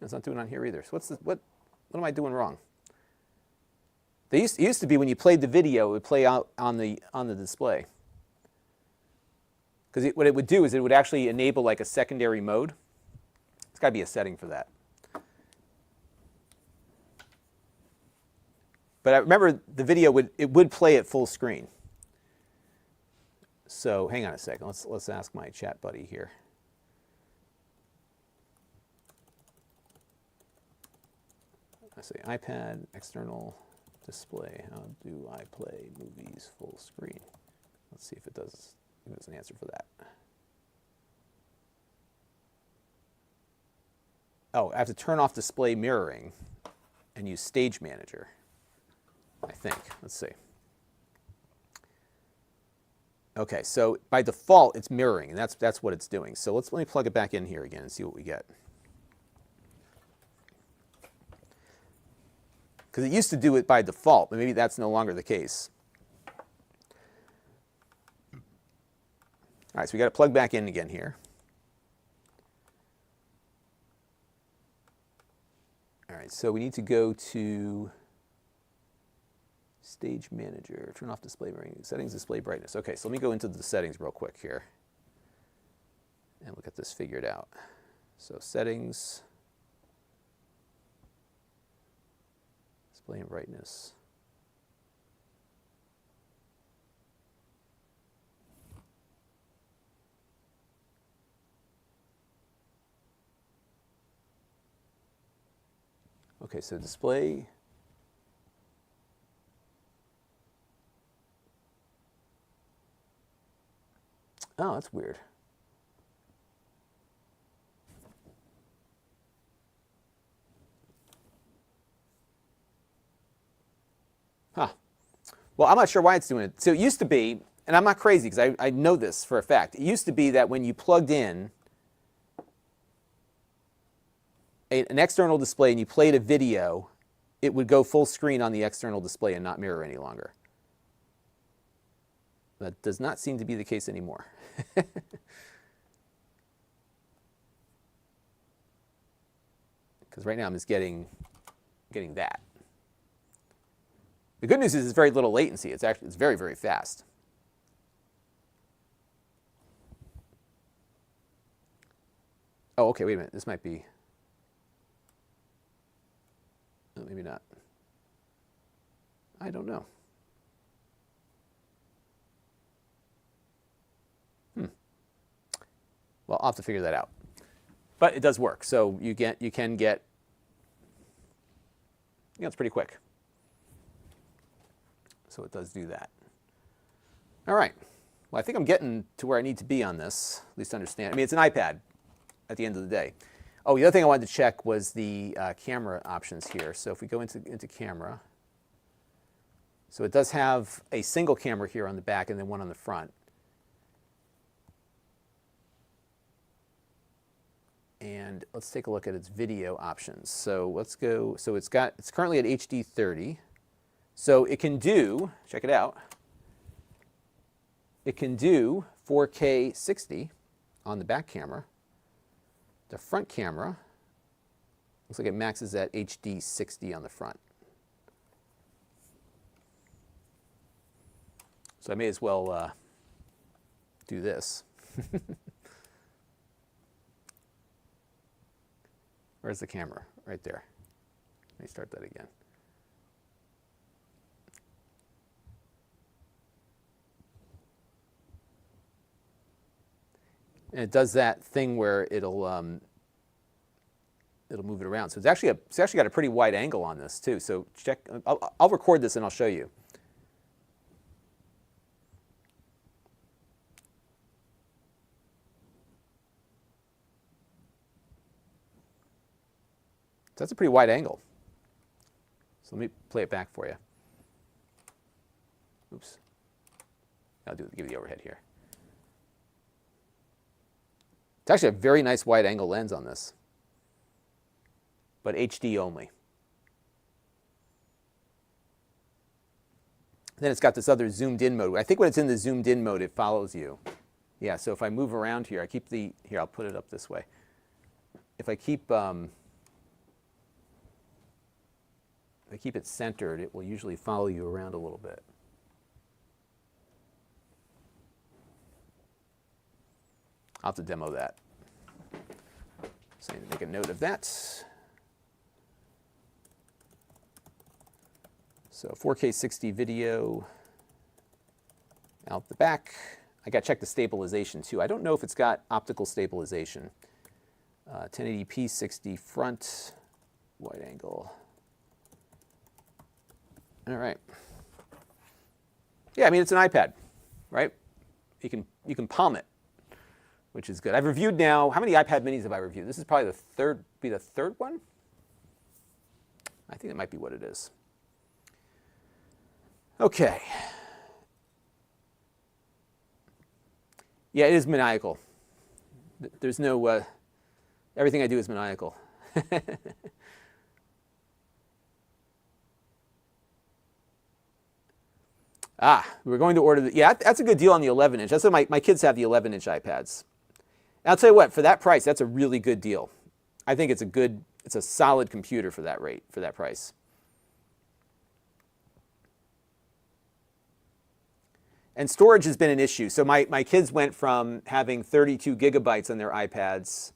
It's not doing it on here either. So what am I doing wrong? It used to be when you played the video, it would play out on the display. Because what it would do is it would actually enable like a secondary mode. It's got to be a setting for that. But I remember the video would play at full screen. So hang on a second. Let's ask my chat buddy here. I say iPad external display. How do I play movies full screen? Let's see if it does. There's an answer for that. Oh, I have to turn off display mirroring and use Stage Manager, I think. Let's see. Okay, so by default it's mirroring, and that's what it's doing. So let me plug it back in here again and see what we get. Because it used to do it by default, but maybe that's no longer the case. All right, so we got to plug back in again here. All right, so we need to go to Stage Manager, turn off display mirroring, settings, display brightness. Okay, so let me go into the settings real quick here and we'll get this figured out. So settings, display and brightness. Okay, so display. Oh, that's weird. Huh. Well, I'm not sure why it's doing it. So it used to be, and I'm not crazy because I know this for a fact, it used to be that when you plugged in an external display and you played a video, it would go full screen on the external display and not mirror any longer. That does not seem to be the case anymore. Because right now I'm just getting that. The good news is it's very little latency. It's very, very fast. Oh, okay, wait a minute. This might be, oh, maybe not. I don't know. Well, I'll have to figure that out. But it does work. So you can get, it's pretty quick. So it does do that. All right. Well, I think I'm getting to where I need to be on this, at least understand. I mean, it's an iPad at the end of the day. Oh, the other thing I wanted to check was the camera options here. So if we go into camera, so it does have a single camera here on the back and then one on the front. And let's take a look at its video options. So let's go, so it's currently at HD 30. So it can do, check it out, it can do 4K 60 on the back camera. The front camera looks like it maxes at HD 60 on the front. So I may as well do this. Where's the camera? Right there. Let me start that again. And it does that thing where it'll move it around. So it's actually got a pretty wide angle on this too. So check. I'll record this and I'll show you. So that's a pretty wide angle. So let me play it back for you. Oops. I'll give you the overhead here. It's actually a very nice wide angle lens on this, but HD only. Then it's got this other zoomed in mode. I think when it's in the zoomed in mode, it follows you. Yeah, so if I move around here, here, I'll put it up this way. If I keep it centered, it will usually follow you around a little bit. I'll have to demo that. So I need to make a note of that. So 4K 60 video out the back. I got to check the stabilization too. I don't know if it's got optical stabilization. 1080p 60 front, wide angle. All right. Yeah, I mean it's an iPad, right? You can palm it, which is good. I've reviewed now. How many iPad minis have I reviewed? This is probably the third one. I think it might be what it is. Okay. Yeah, it is maniacal. There's no, everything I do is maniacal. We're going to order the, yeah, that's a good deal on the 11-inch. That's what my kids have, the 11-inch iPads. And I'll tell you what, for that price, that's a really good deal. I think it's a solid computer for that rate, for that price. And storage has been an issue. So my kids went from having 32 gigabytes on their iPads.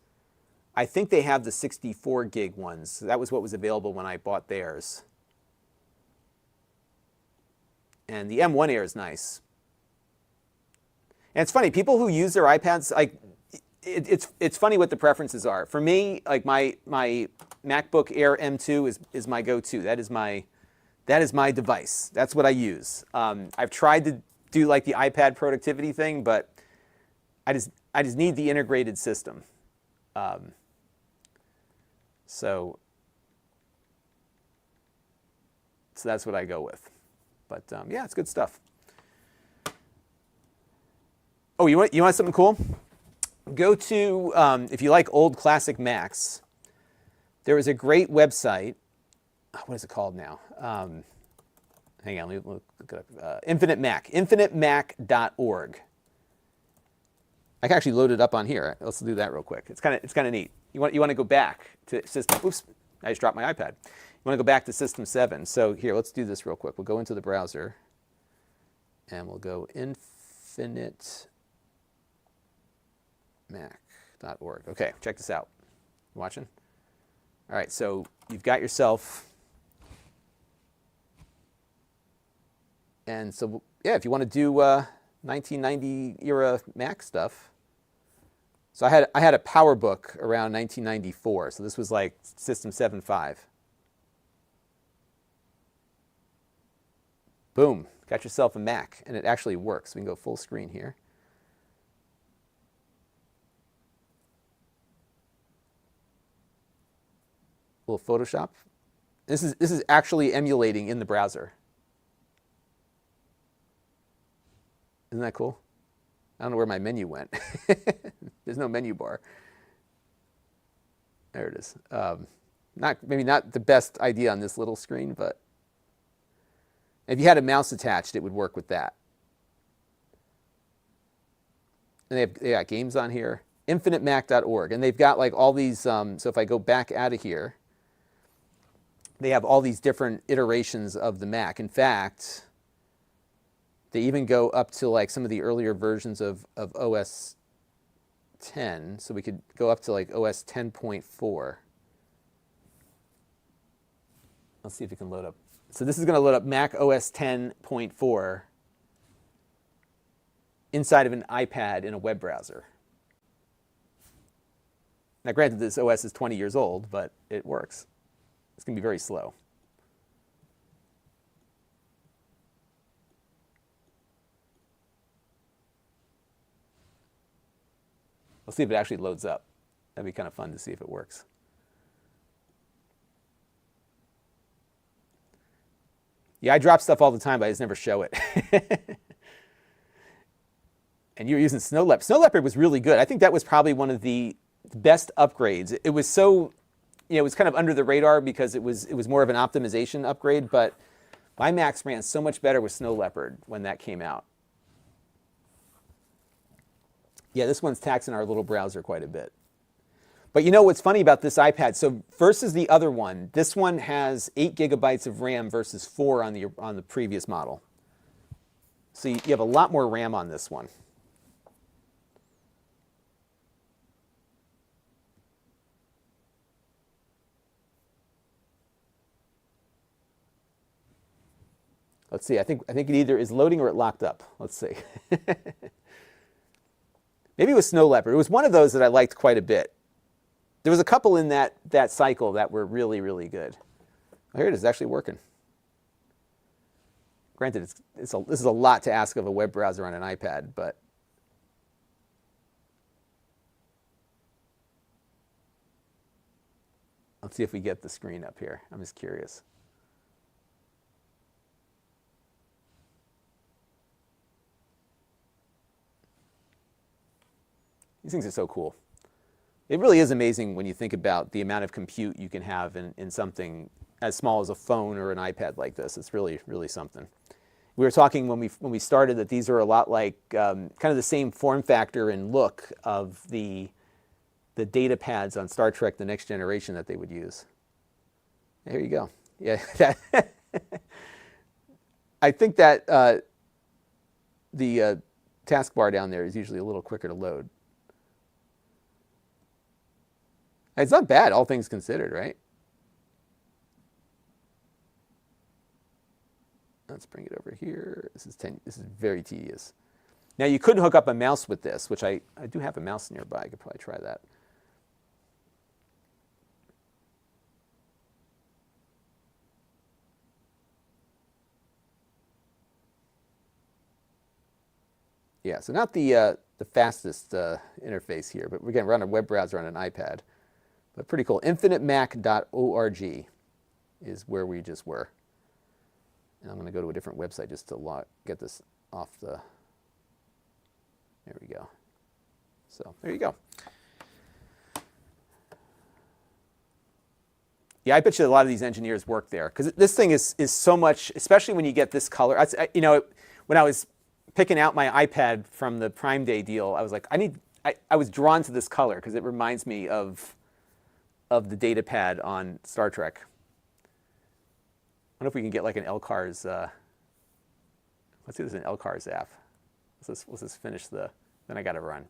I think they have the 64 gig ones. So that was what was available when I bought theirs. And the M1 Air is nice. And it's funny, people who use their iPads, like, it's funny what the preferences are. For me, like my MacBook Air M2 is my go-to. That is my device. That's what I use. I've tried to do like the iPad productivity thing, but I just need the integrated system. So that's what I go with. But yeah, it's good stuff. Oh, you want something cool? Go to, if you like old classic Macs, there is a great website. What is it called now? Hang on, let me look it up. Infinite Mac, infinitemac.org. I can actually load it up on here. Let's do that real quick. It's kind of neat. You want to go back to system. Oops, I just dropped my iPad. You want to go back to System 7. So here, let's do this real quick. We'll go into the browser, and we'll go infinitemac.org. Okay, check this out. You watching? All right, so you've got yourself. And so, yeah, if you want to do 1990 era Mac stuff. So I had a PowerBook around 1994. So this was like System 7.5. Boom, got yourself a Mac, and it actually works. We can go full screen here. A little Photoshop. This is actually emulating in the browser. Isn't that cool? I don't know where my menu went. There's no menu bar. There it is. Maybe not the best idea on this little screen, but if you had a mouse attached, it would work with that. And they got games on here. infinitemac.org. And they've got like all these, so if I go back out of here, they have all these different iterations of the Mac. In fact, They even go up to like some of the earlier versions of OS 10. So we could go up to like OS 10.4. Let's see if it can load up. So this is going to load up Mac OS 10.4 inside of an iPad in a web browser. Now, granted, this OS is 20 years old, but it works. It's going to be very slow. We'll see if it actually loads up. That'd be kind of fun to see if it works. Yeah, I drop stuff all the time, but I just never show it. And you were using Snow Leopard. Snow Leopard was really good. I think that was probably one of the best upgrades. It was so, it was kind of under the radar because it was more of an optimization upgrade, but my Macs ran so much better with Snow Leopard when that came out. Yeah, this one's taxing our little browser quite a bit. But you know what's funny about this iPad? So versus the other one, this one has 8 gigabytes of RAM versus 4 on the previous model. So you have a lot more RAM on this one. Let's see. I think it either is loading or it locked up. Let's see. Maybe it was Snow Leopard. It was one of those that I liked quite a bit. There was a couple in that cycle that were really, really good. Oh, here it is, actually working. Granted, this is a lot to ask of a web browser on an iPad, but let's see if we get the screen up here. I'm just curious. These things are so cool. It really is amazing when you think about the amount of compute you can have in something as small as a phone or an iPad like this. It's really, really something. We were talking when we started that these are a lot like kind of the same form factor and look of the data pads on Star Trek: The Next Generation that they would use. There you go. Yeah, I think that the taskbar down there is usually a little quicker to load. It's not bad, all things considered, right? Let's bring it over here. This is very tedious. Now you could hook up a mouse with this, which I do have a mouse nearby. I could probably try that. Yeah, so not the fastest interface here, but again, we're on a web browser on an iPad. But pretty cool. InfiniteMac.org is where we just were. And I'm going to go to a different website just to get this off the... There we go. So there you go. Yeah, I bet you a lot of these engineers work there because this thing is so much, especially when you get this color. You know, when I was picking out my iPad from the Prime Day deal, I was like, I was drawn to this color because it reminds me of the data pad on Star Trek. I wonder if we can get like an LCARS. Let's see if there's an LCARS app. Let's just finish then I got to run.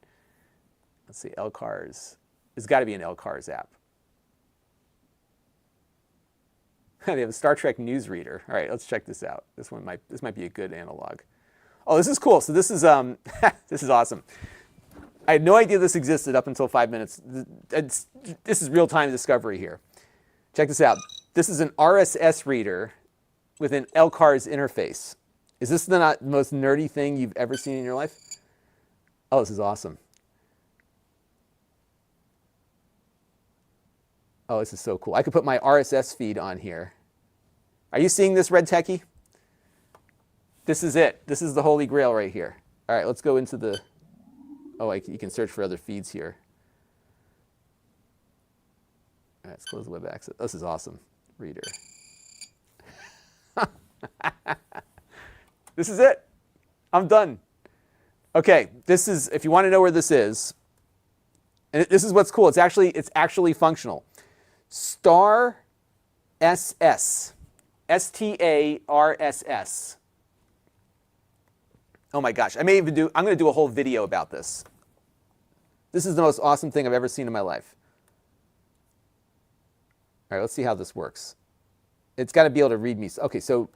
Let's see, LCARS. There's got to be an LCARS app. They have a Star Trek newsreader. All right, let's check this out. This might be a good analog. Oh, this is cool. So this is this is awesome. I had no idea this existed up until 5 minutes. This is real-time discovery here. Check this out. This is an RSS reader with an LCARS interface. Is this the most nerdy thing you've ever seen in your life? Oh, this is awesome. Oh, this is so cool. I could put my RSS feed on here. Are you seeing this, Red Techie? This is it. This is the holy grail right here. All right, let's go into the... Oh, you can search for other feeds here. All right, let's close the web access. This is awesome. Reader. This is it. I'm done. Okay, this is, if you want to know where this is, and this is what's cool. It's actually functional. Star SS. STARSS. Oh my gosh, I'm going to do a whole video about this. This is the most awesome thing I've ever seen in my life. All right, let's see how this works. It's got to be able to read me. Okay, so,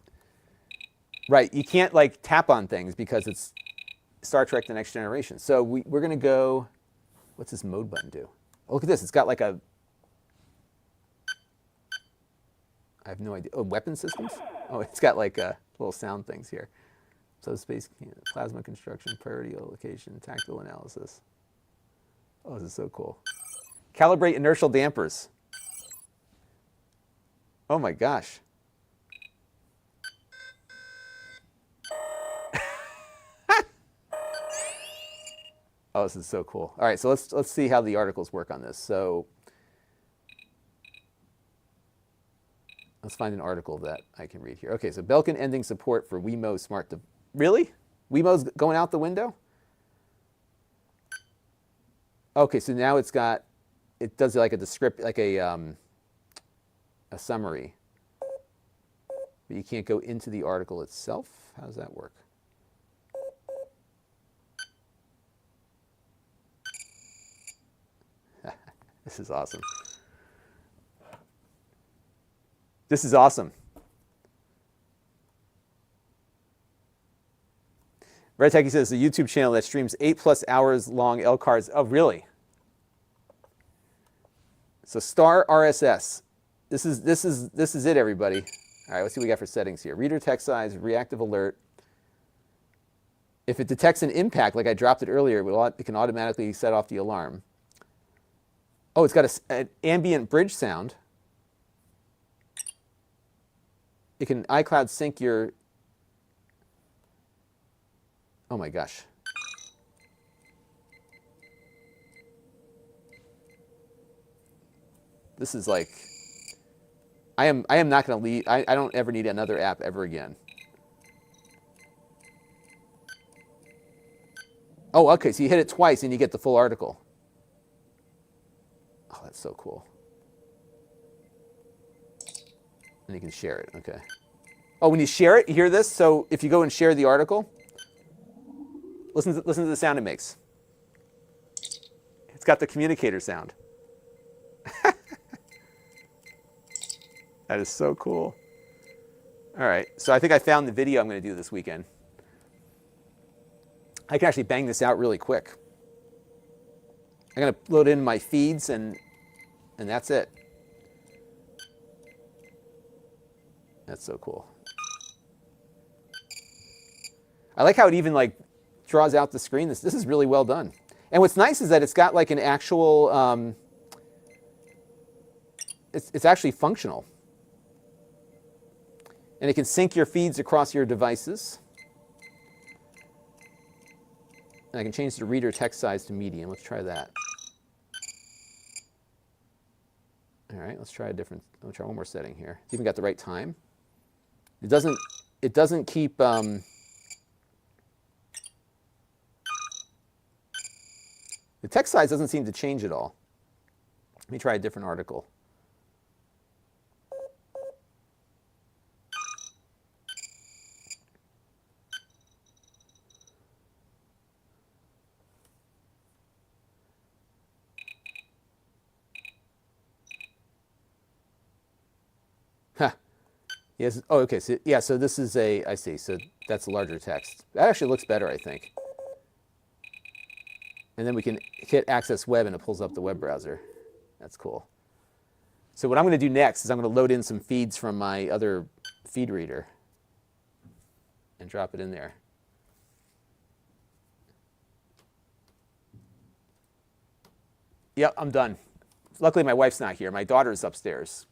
right, you can't like tap on things because it's Star Trek The Next Generation. So we're going to go, what's this mode button do? Oh, look at this, it's got like a, I have no idea. Oh, weapon systems? Oh, it's got like little sound things here. So space, plasma construction, priority location, tactical analysis. Oh, this is so cool. Calibrate inertial dampers. Oh my gosh. Oh, this is so cool. All right, so let's see how the articles work on this. So let's find an article that I can read here. Okay, so Belkin ending support for Wemo smart. Really? Wemo's going out the window? Okay, so now it does like a description, like a summary, but you can't go into the article itself. How does that work? This is awesome. This is awesome. Red Techie says the YouTube channel that streams 8+ hours long L cards. Oh, really? So star RSS. This is it, everybody. All right, let's see what we got for settings here. Reader text size, reactive alert. If it detects an impact, like I dropped it earlier, it can automatically set off the alarm. Oh, it's got an ambient bridge sound. It can iCloud sync your... Oh my gosh. This is like, I am not going to leave. I don't ever need another app ever again. Oh, okay, so you hit it twice and you get the full article. Oh, that's so cool. And you can share it, okay. Oh, when you share it, you hear this? So if you go and share the article, listen to the sound it makes. It's got the communicator sound. That is so cool. All right, so I think I found the video I'm going to do this weekend. I can actually bang this out really quick. I'm going to load in my feeds and that's it. That's so cool. I like how it even like draws out the screen. This is really well done. And what's nice is that it's got like an actual, it's actually functional. And it can sync your feeds across your devices. And I can change the reader text size to medium. Let's try that. All right, let's try one more setting here. It's even got the right time. It doesn't keep, the text size doesn't seem to change at all. Let me try a different article. Yes. Oh, okay. So yeah. So this is I see. So that's larger text. That actually looks better, I think. And then we can hit Access Web, and it pulls up the web browser. That's cool. So what I'm going to do next is I'm going to load in some feeds from my other feed reader and drop it in there. Yep, I'm done. Luckily, my wife's not here. My daughter's upstairs.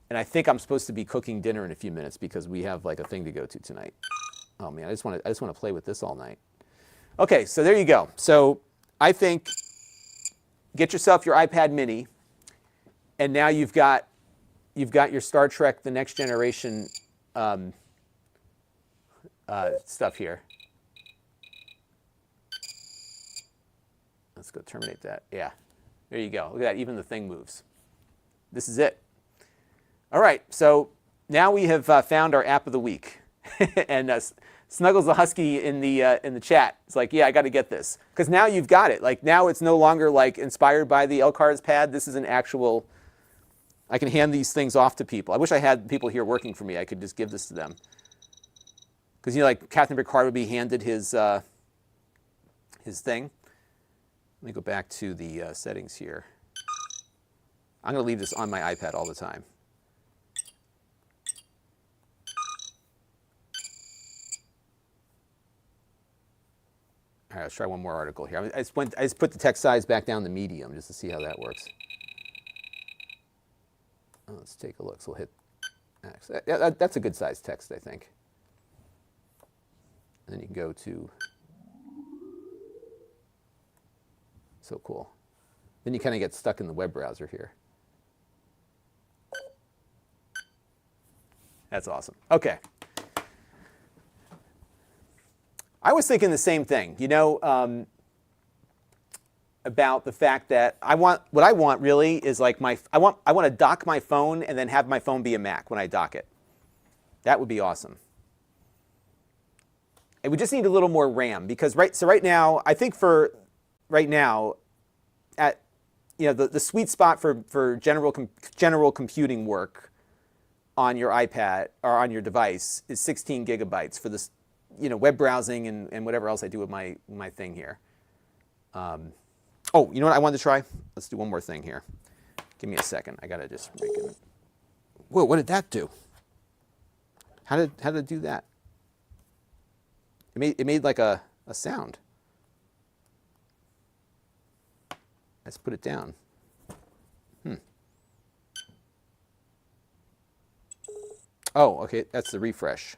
And I think I'm supposed to be cooking dinner in a few minutes because we have like a thing to go to tonight. Oh man, I just want to play with this all night. Okay, so there you go. So I think get yourself your iPad mini, and now you've got your Star Trek The Next Generation stuff here. Let's go terminate that. Yeah, there you go. Look at that, even the thing moves. This is it. All right, so now we have found our app of the week. And Snuggles the Husky in the chat. It's like, yeah, I got to get this because now you've got it. Like now it's no longer like inspired by the Elcar's pad. This is an actual. I can hand these things off to people. I wish I had people here working for me. I could just give this to them. Because like Captain Picard would be handed his thing. Let me go back to the settings here. I'm going to leave this on my iPad all the time. All right, let's try one more article here. I just put the text size back down to medium just to see how that works. Oh, let's take a look. So we'll hit X. That's a good size text, I think. And then you can go to, so cool. Then you kind of get stuck in the web browser here. That's awesome. Okay. I was thinking the same thing, you know, about the fact that what I want really is like I want to dock my phone and then have my phone be a Mac when I dock it. That would be awesome. And we just need a little more RAM because right now, I think for right now, the sweet spot for general computing work on your iPad or on your device is 16 gigabytes for this, web browsing and whatever else I do with my thing here. Oh, you know what I wanted to try? Let's do one more thing here. Give me a second. I gotta just make it. Whoa, what did that do? How did it do that? It made like a sound. Let's put it down. Oh, okay, that's the refresh.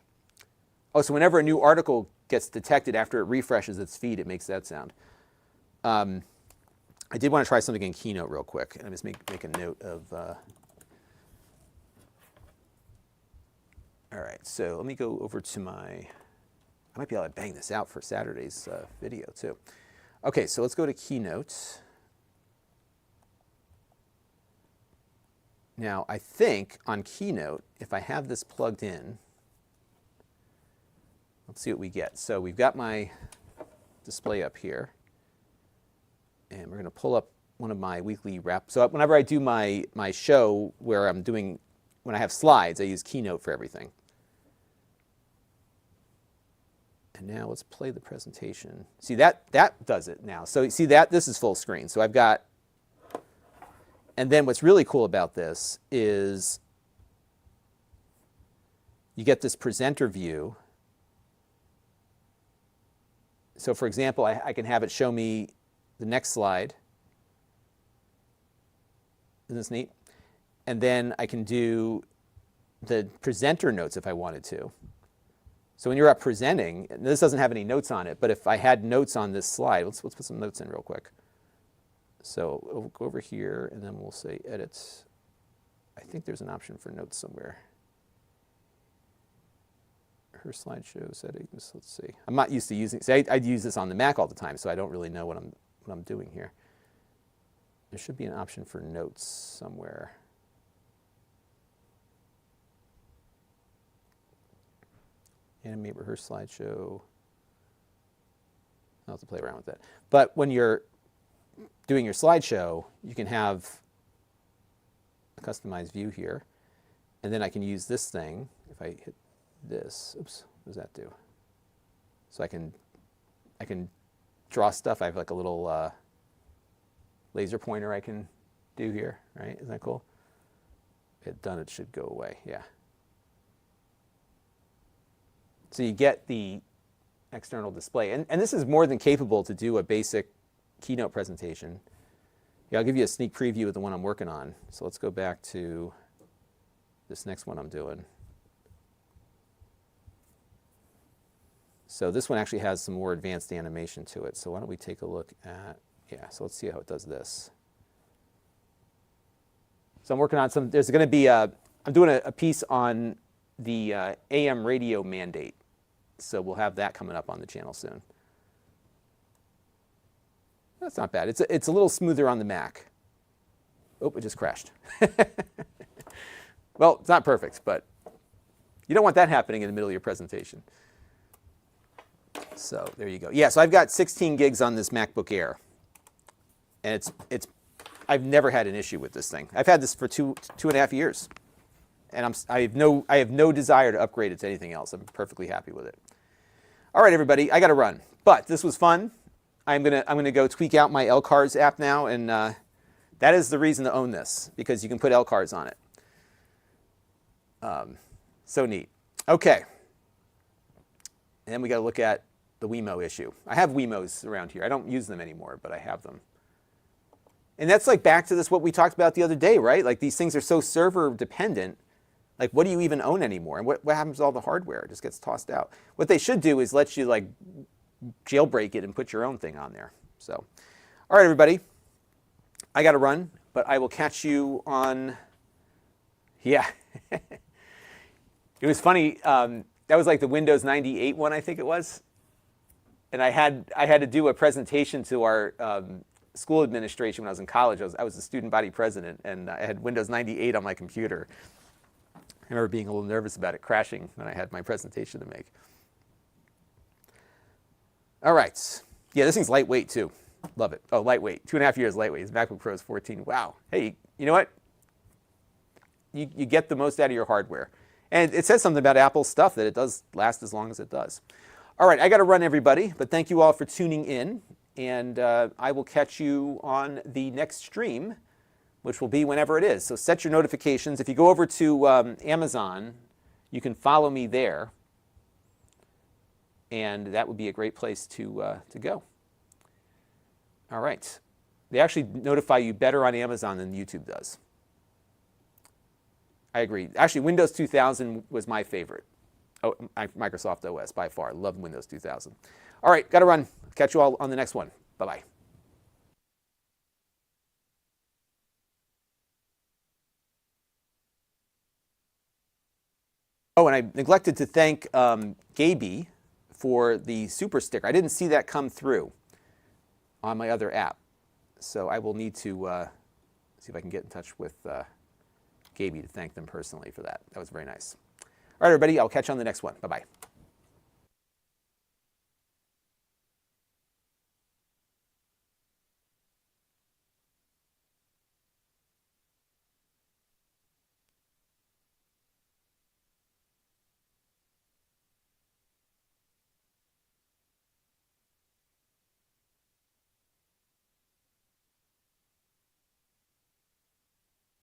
Oh, so whenever a new article gets detected after it refreshes its feed, it makes that sound. I did want to try something in Keynote real quick. And just make a note of. All right, so let me go over to I might be able to bang this out for Saturday's video too. Okay, so let's go to Keynote. Now, I think on Keynote, if I have this plugged in, let's see what we get. So we've got my display up here. And we're going to pull up one of my weekly wrap. So whenever I do my show where when I have slides, I use Keynote for everything. And now let's play the presentation. See, that does it now. So you see this is full screen. So I've got, and then what's really cool about this is you get this presenter view. So for example, I can have it show me the next slide. Isn't this neat? And then I can do the presenter notes if I wanted to. So when you're up presenting, this doesn't have any notes on it, but if I had notes on this slide, let's put some notes in real quick. So we'll go over here and then we'll say edit. I think there's an option for notes somewhere. Her slideshow settings, let's see. I'm not used to using, I'd use this on the Mac all the time, so I don't really know what I'm doing here. There should be an option for notes somewhere. Animate rehearse slideshow. I'll have to play around with that. But when you're doing your slideshow, you can have a customized view here. And then I can use this thing. If I hit this, oops, what does that do? So I can draw stuff. I have like a little laser pointer I can do here, right? Isn't that cool? Hit done, it should go away, yeah. So you get the external display. And this is more than capable to do a basic Keynote presentation. Yeah, I'll give you a sneak preview of the one I'm working on. So let's go back to this next one I'm doing. So this one actually has some more advanced animation to it. So why don't we take a look at, yeah, so let's see how it does this. So I'm working on there's going to be I'm doing a piece on the AM radio mandate. So we'll have that coming up on the channel soon. That's not bad. It's a little smoother on the Mac. Oh, it just crashed. Well, it's not perfect, but you don't want that happening in the middle of your presentation. So there you go. Yeah, so I've got 16 gigs on this MacBook Air, and I've never had an issue with this thing. I've had this for two and a half years, and I have no desire to upgrade it to anything else. I'm perfectly happy with it. All right, everybody, I got to run, but this was fun. I'm gonna go tweak out my LCARS app now, and that is the reason to own this, because you can put LCARS on it. So neat. Okay, and then we got to look at the Wemo issue. I have Wemos around here. I don't use them anymore, but I have them. And that's like back to what we talked about the other day, right? Like these things are so server dependent. Like what do you even own anymore? And what happens to all the hardware? It just gets tossed out. What they should do is let you like jailbreak it and put your own thing on there. So, all right, everybody. I got to run, but I will catch you on, yeah. It was funny. That was like the Windows 98 one, I think it was. And I had to do a presentation to our school administration when I was in college. I was the student body president, and I had Windows 98 on my computer. I remember being a little nervous about it crashing when I had my presentation to make. All right. Yeah, this thing's lightweight too. Love it. Oh, lightweight. 2.5 years lightweight. His MacBook Pro is 14. Wow. Hey, you know what? You get the most out of your hardware. And it says something about Apple's stuff, that it does last as long as it does. All right, I got to run, everybody. But thank you all for tuning in. And I will catch you on the next stream, which will be whenever it is. So set your notifications. If you go over to Amazon, you can follow me there. And that would be a great place to go. All right. They actually notify you better on Amazon than YouTube does. I agree. Actually, Windows 2000 was my favorite. Oh, Microsoft OS by far. Love Windows 2000. All right, got to run. Catch you all on the next one. Bye-bye. Oh, and I neglected to thank Gaby for the super sticker. I didn't see that come through on my other app. So I will need to see if I can get in touch with Gaby to thank them personally for that. That was very nice. All right, everybody, I'll catch you on the next one. Bye-bye.